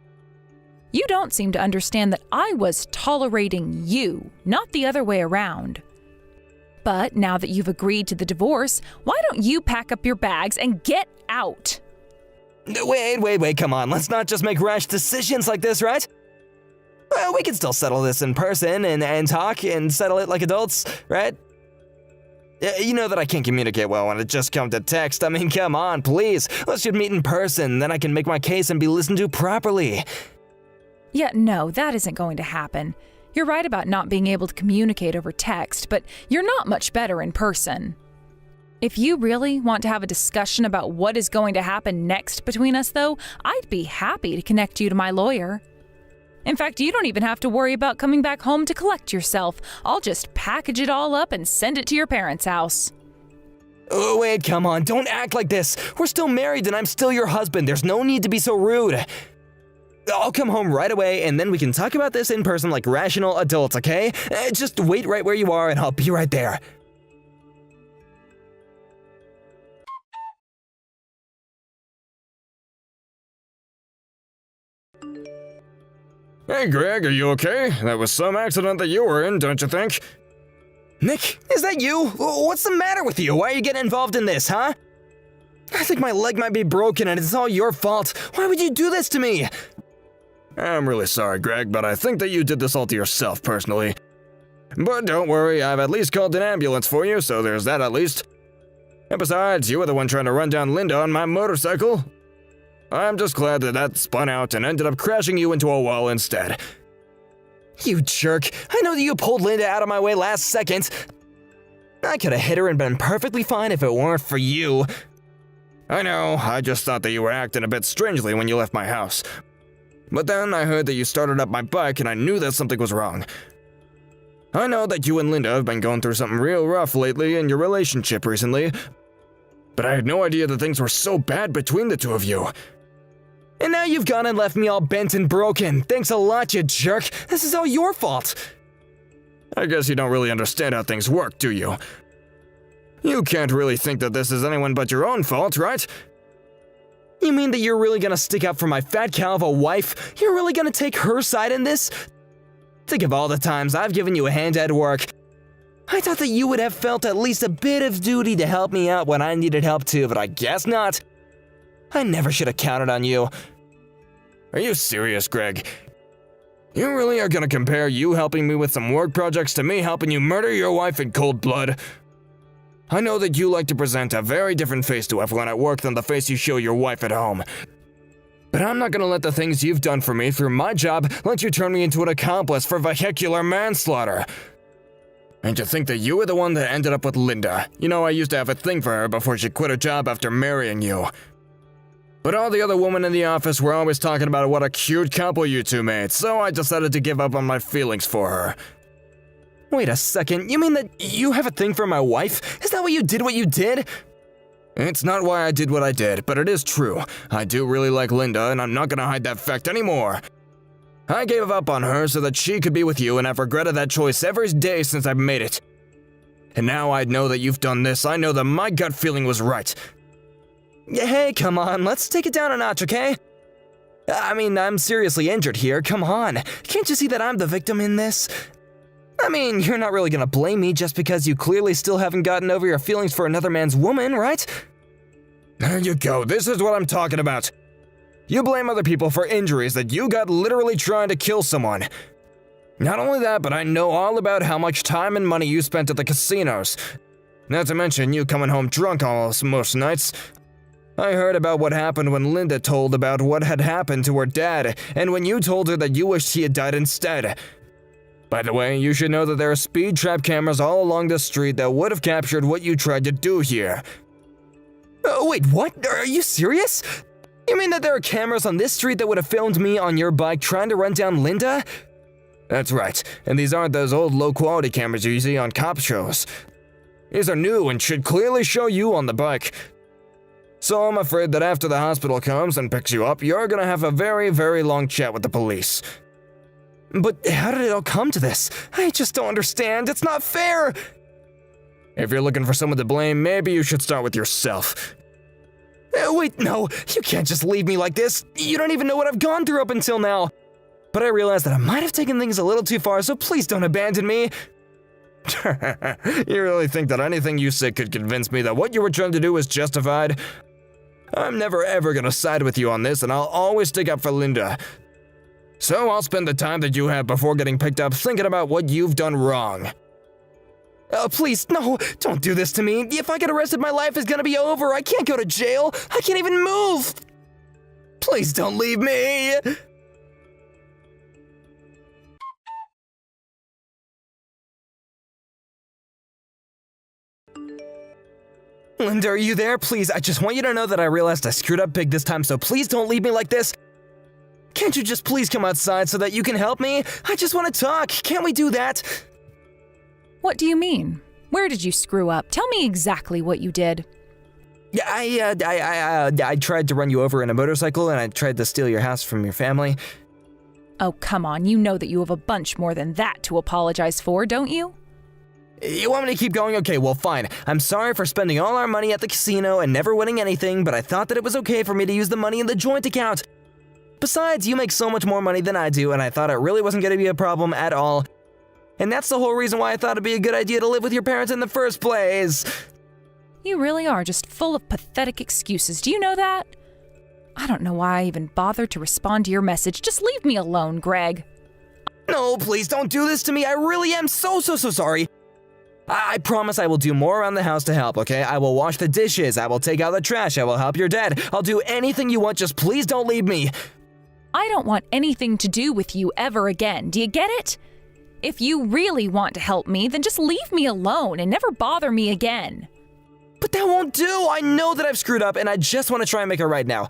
You don't seem to understand that I was tolerating you, not the other way around. But now that you've agreed to the divorce, why don't you pack up your bags and get out? Wait, come on. Let's not just make rash decisions like this, right? Well, we can still settle this in person and talk and settle it like adults, right? You know that I can't communicate well when it just comes to text. I mean, come on, please. Let's just meet in person, then I can make my case and be listened to properly. Yeah, no, that isn't going to happen. You're right about not being able to communicate over text, but you're not much better in person. If you really want to have a discussion about what is going to happen next between us, though, I'd be happy to connect you to my lawyer. In fact, you don't even have to worry about coming back home to collect yourself. I'll just package it all up and send it to your parents' house. Oh, wait, come on, don't act like this. We're still married and I'm still your husband. There's no need to be so rude. I'll come home right away and then we can talk about this in person like rational adults, okay? Just wait right where you are and I'll be right there. Hey, Greg, are you okay? That was some accident that you were in, don't you think? Nick, is that you? What's the matter with you? Why are you getting involved in this, huh? I think my leg might be broken and it's all your fault. Why would you do this to me? I'm really sorry, Greg, but I think that you did this all to yourself, personally. But don't worry, I've at least called an ambulance for you, so there's that at least. And besides, you were the one trying to run down Linda on my motorcycle. I'm just glad that spun out and ended up crashing you into a wall instead. You jerk. I know that you pulled Linda out of my way last second. I could have hit her and been perfectly fine if it weren't for you. I know, I just thought that you were acting a bit strangely when you left my house. But then I heard that you started up my bike and I knew that something was wrong. I know that you and Linda have been going through something real rough lately in your relationship recently, but I had no idea that things were so bad between the two of you. And now you've gone and left me all bent and broken. Thanks a lot, you jerk. This is all your fault. I guess you don't really understand how things work, do you? You can't really think that this is anyone but your own fault, right? You mean that you're really gonna stick up for my fat cow of a wife? You're really gonna take her side in this? Think of all the times I've given you a hand at work. I thought that you would have felt at least a bit of duty to help me out when I needed help too, but I guess not. I never should have counted on you. Are you serious, Greg? You really are gonna compare you helping me with some work projects to me helping you murder your wife in cold blood? I know that you like to present a very different face to everyone at work than the face you show your wife at home. But I'm not gonna let the things you've done for me through my job let you turn me into an accomplice for vehicular manslaughter. And to think that you were the one that ended up with Linda. You know, I used to have a thing for her before she quit her job after marrying you. But all the other women in the office were always talking about what a cute couple you two made, so I decided to give up on my feelings for her. Wait a second, you mean that you have a thing for my wife? Is that why you did what you did? It's not why I did what I did, but it is true. I do really like Linda, and I'm not gonna hide that fact anymore. I gave up on her so that she could be with you, and I've regretted that choice every day since I've made it. And now I know that you've done this, I know that my gut feeling was right. Hey, come on, let's take it down a notch, okay? I mean, I'm seriously injured here, come on. Can't you see that I'm the victim in this? I mean, you're not really gonna blame me just because you clearly still haven't gotten over your feelings for another man's woman, right? There you go, this is what I'm talking about. You blame other people for injuries that you got literally trying to kill someone. Not only that, but I know all about how much time and money you spent at the casinos. Not to mention you coming home drunk almost most nights. I heard about what happened when Linda told about what had happened to her dad, and when you told her that you wished he had died instead. By the way, you should know that there are speed trap cameras all along the street that would have captured what you tried to do here. Wait, what? Are you serious? You mean that there are cameras on this street that would have filmed me on your bike trying to run down Linda? That's right, and these aren't those old low-quality cameras you see on cop shows. These are new and should clearly show you on the bike. So I'm afraid that after the hospital comes and picks you up, you're gonna have a very, very long chat with the police. But how did it all come to this? I just don't understand. It's not fair! If you're looking for someone to blame, maybe you should start with yourself. Wait, no, you can't just leave me like this. You don't even know what I've gone through up until now. But I realized that I might have taken things a little too far, so please don't abandon me. You really think that anything you say could convince me that what you were trying to do was justified? I'm never ever gonna side with you on this, and I'll always stick up for Linda. So I'll spend the time that you have before getting picked up thinking about what you've done wrong. Please, no, don't do this to me. If I get arrested, my life is gonna be over. I can't go to jail. I can't even move. Please don't leave me. Linda, are you there? Please, I just want you to know that I realized I screwed up big this time, so please don't leave me like this. Can't you just please come outside so that you can help me? I just want to talk. Can't we do that? What do you mean? Where did you screw up? Tell me exactly what you did. Yeah, I tried to run you over in a motorcycle, and I tried to steal your house from your family. Oh, come on. You know that you have a bunch more than that to apologize for, don't you? You want me to keep going? Okay, well, fine. I'm sorry for spending all our money at the casino and never winning anything, but I thought that it was okay for me to use the money in the joint account. Besides, you make so much more money than I do, and I thought it really wasn't going to be a problem at all. And that's the whole reason why I thought it'd be a good idea to live with your parents in the first place. You really are just full of pathetic excuses. Do you know that? I don't know why I even bothered to respond to your message. Just leave me alone, Greg. No, please don't do this to me. I really am so sorry. I promise I will do more around the house to help, okay? I will wash the dishes, I will take out the trash, I will help your dad. I'll do anything you want, just please don't leave me. I don't want anything to do with you ever again. Do you get it? If you really want to help me, then just leave me alone and never bother me again. But that won't do. I know that I've screwed up, and I just want to try and make it right now.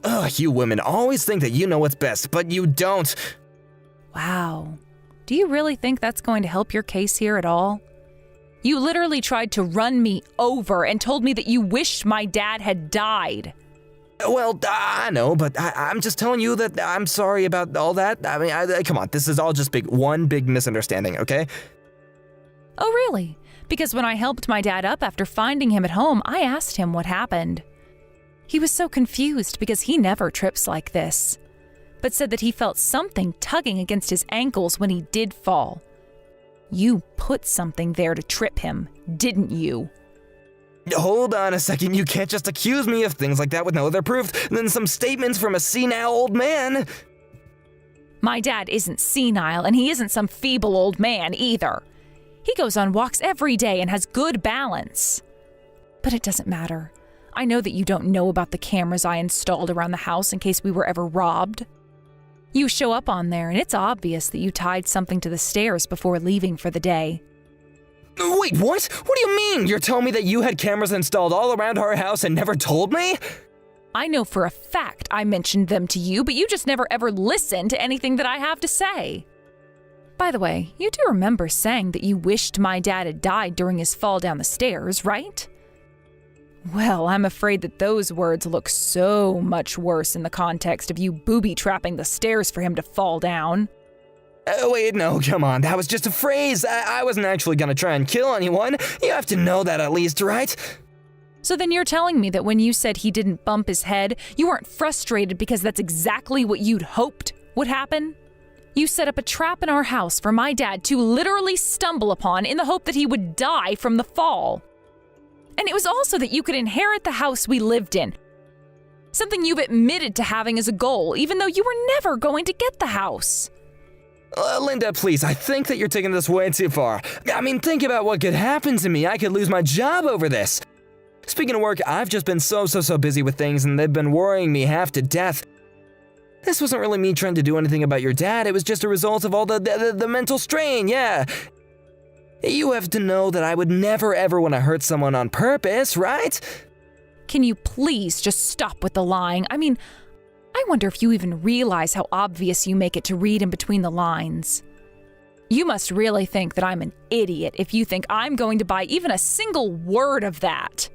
Ugh, you women always think that you know what's best, but you don't. Wow. Do you really think that's going to help your case here at all? You literally tried to run me over and told me that you wished my dad had died. Well, I know, but I'm just telling you that I'm sorry about all that. I mean, come on, this is all just one big misunderstanding, okay? Oh, really? Because when I helped my dad up after finding him at home, I asked him what happened. He was so confused because he never trips like this, but said that he felt something tugging against his ankles when he did fall. You put something there to trip him, didn't you? Hold on a second, you can't just accuse me of things like that with no other proof than some statements from a senile old man. My dad isn't senile, and he isn't some feeble old man either. He goes on walks every day and has good balance. But it doesn't matter. I know that you don't know about the cameras I installed around the house in case we were ever robbed. You show up on there, and it's obvious that you tied something to the stairs before leaving for the day. Wait, what? What do you mean? You're telling me that you had cameras installed all around our house and never told me? I know for a fact I mentioned them to you, but you just never ever listened to anything that I have to say. By the way, you do remember saying that you wished my dad had died during his fall down the stairs, right? Well, I'm afraid that those words look so much worse in the context of you booby-trapping the stairs for him to fall down. Wait, no, come on, that was just a phrase. I wasn't actually gonna try and kill anyone. You have to know that at least, right? So then you're telling me that when you said he didn't bump his head, you weren't frustrated because that's exactly what you'd hoped would happen? You set up a trap in our house for my dad to literally stumble upon in the hope that he would die from the fall. And it was also that you could inherit the house we lived in. Something you've admitted to having as a goal, even though you were never going to get the house. Linda, please, I think that you're taking this way too far. I mean, think about what could happen to me. I could lose my job over this. Speaking of work, I've just been so busy with things, and they've been worrying me half to death. This wasn't really me trying to do anything about your dad. It was just a result of all the mental strain, yeah. You have to know that I would never ever want to hurt someone on purpose, right? Can you please just stop with the lying? I mean, I wonder if you even realize how obvious you make it to read in between the lines. You must really think that I'm an idiot if you think I'm going to buy even a single word of that.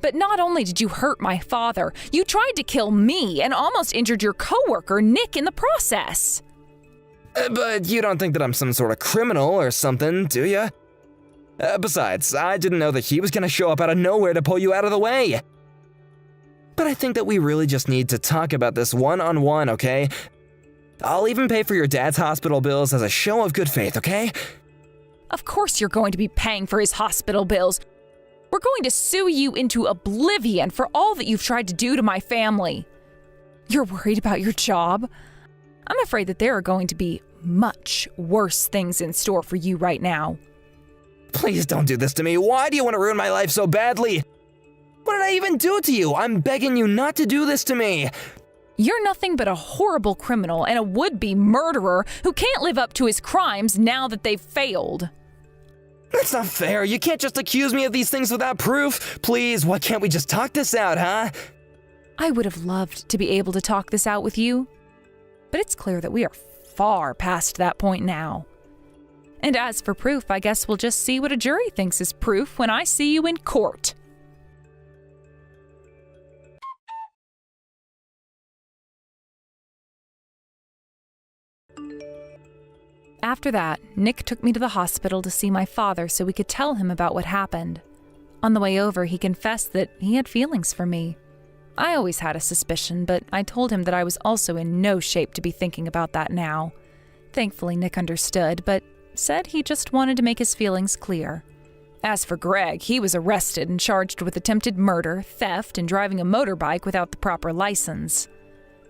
But not only did you hurt my father, you tried to kill me and almost injured your coworker, Nick, in the process. But you don't think that I'm some sort of criminal or something, do you? Besides, I didn't know that he was gonna show up out of nowhere to pull you out of the way. But I think that we really just need to talk about this one-on-one, okay? I'll even pay for your dad's hospital bills as a show of good faith, okay? Of course you're going to be paying for his hospital bills. We're going to sue you into oblivion for all that you've tried to do to my family. You're worried about your job? I'm afraid that there are going to be much worse things in store for you right now. Please don't do this to me. Why do you want to ruin my life so badly? What did I even do to you? I'm begging you not to do this to me. You're nothing but a horrible criminal and a would-be murderer who can't live up to his crimes now that they've failed. That's not fair. You can't just accuse me of these things without proof. Please, why can't we just talk this out, huh? I would have loved to be able to talk this out with you, but it's clear that we are far past that point now. And as for proof, I guess we'll just see what a jury thinks is proof when I see you in court. After that, Nick took me to the hospital to see my father so we could tell him about what happened. On the way over, he confessed that he had feelings for me. I always had a suspicion, but I told him that I was also in no shape to be thinking about that now. Thankfully, Nick understood, but said he just wanted to make his feelings clear. As for Greg, he was arrested and charged with attempted murder, theft, and driving a motorbike without the proper license.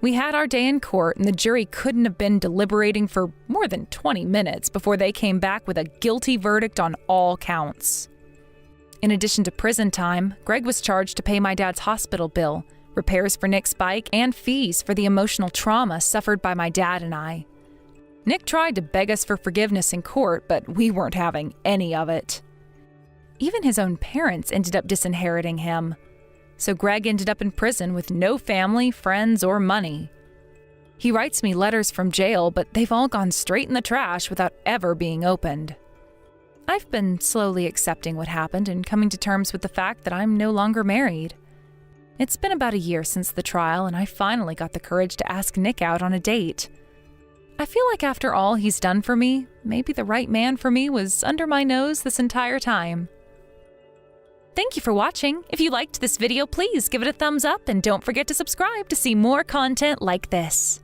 We had our day in court, and the jury couldn't have been deliberating for more than 20 minutes before they came back with a guilty verdict on all counts. In addition to prison time, Greg was charged to pay my dad's hospital bill, repairs for Nick's bike, and fees for the emotional trauma suffered by my dad and I. Nick tried to beg us for forgiveness in court, but we weren't having any of it. Even his own parents ended up disinheriting him. So Greg ended up in prison with no family, friends, or money. He writes me letters from jail, but they've all gone straight in the trash without ever being opened. I've been slowly accepting what happened and coming to terms with the fact that I'm no longer married. It's been about a year since the trial, and I finally got the courage to ask Nick out on a date. I feel like after all he's done for me, maybe the right man for me was under my nose this entire time. Thank you for watching. If you liked this video, please give it a thumbs up and don't forget to subscribe to see more content like this.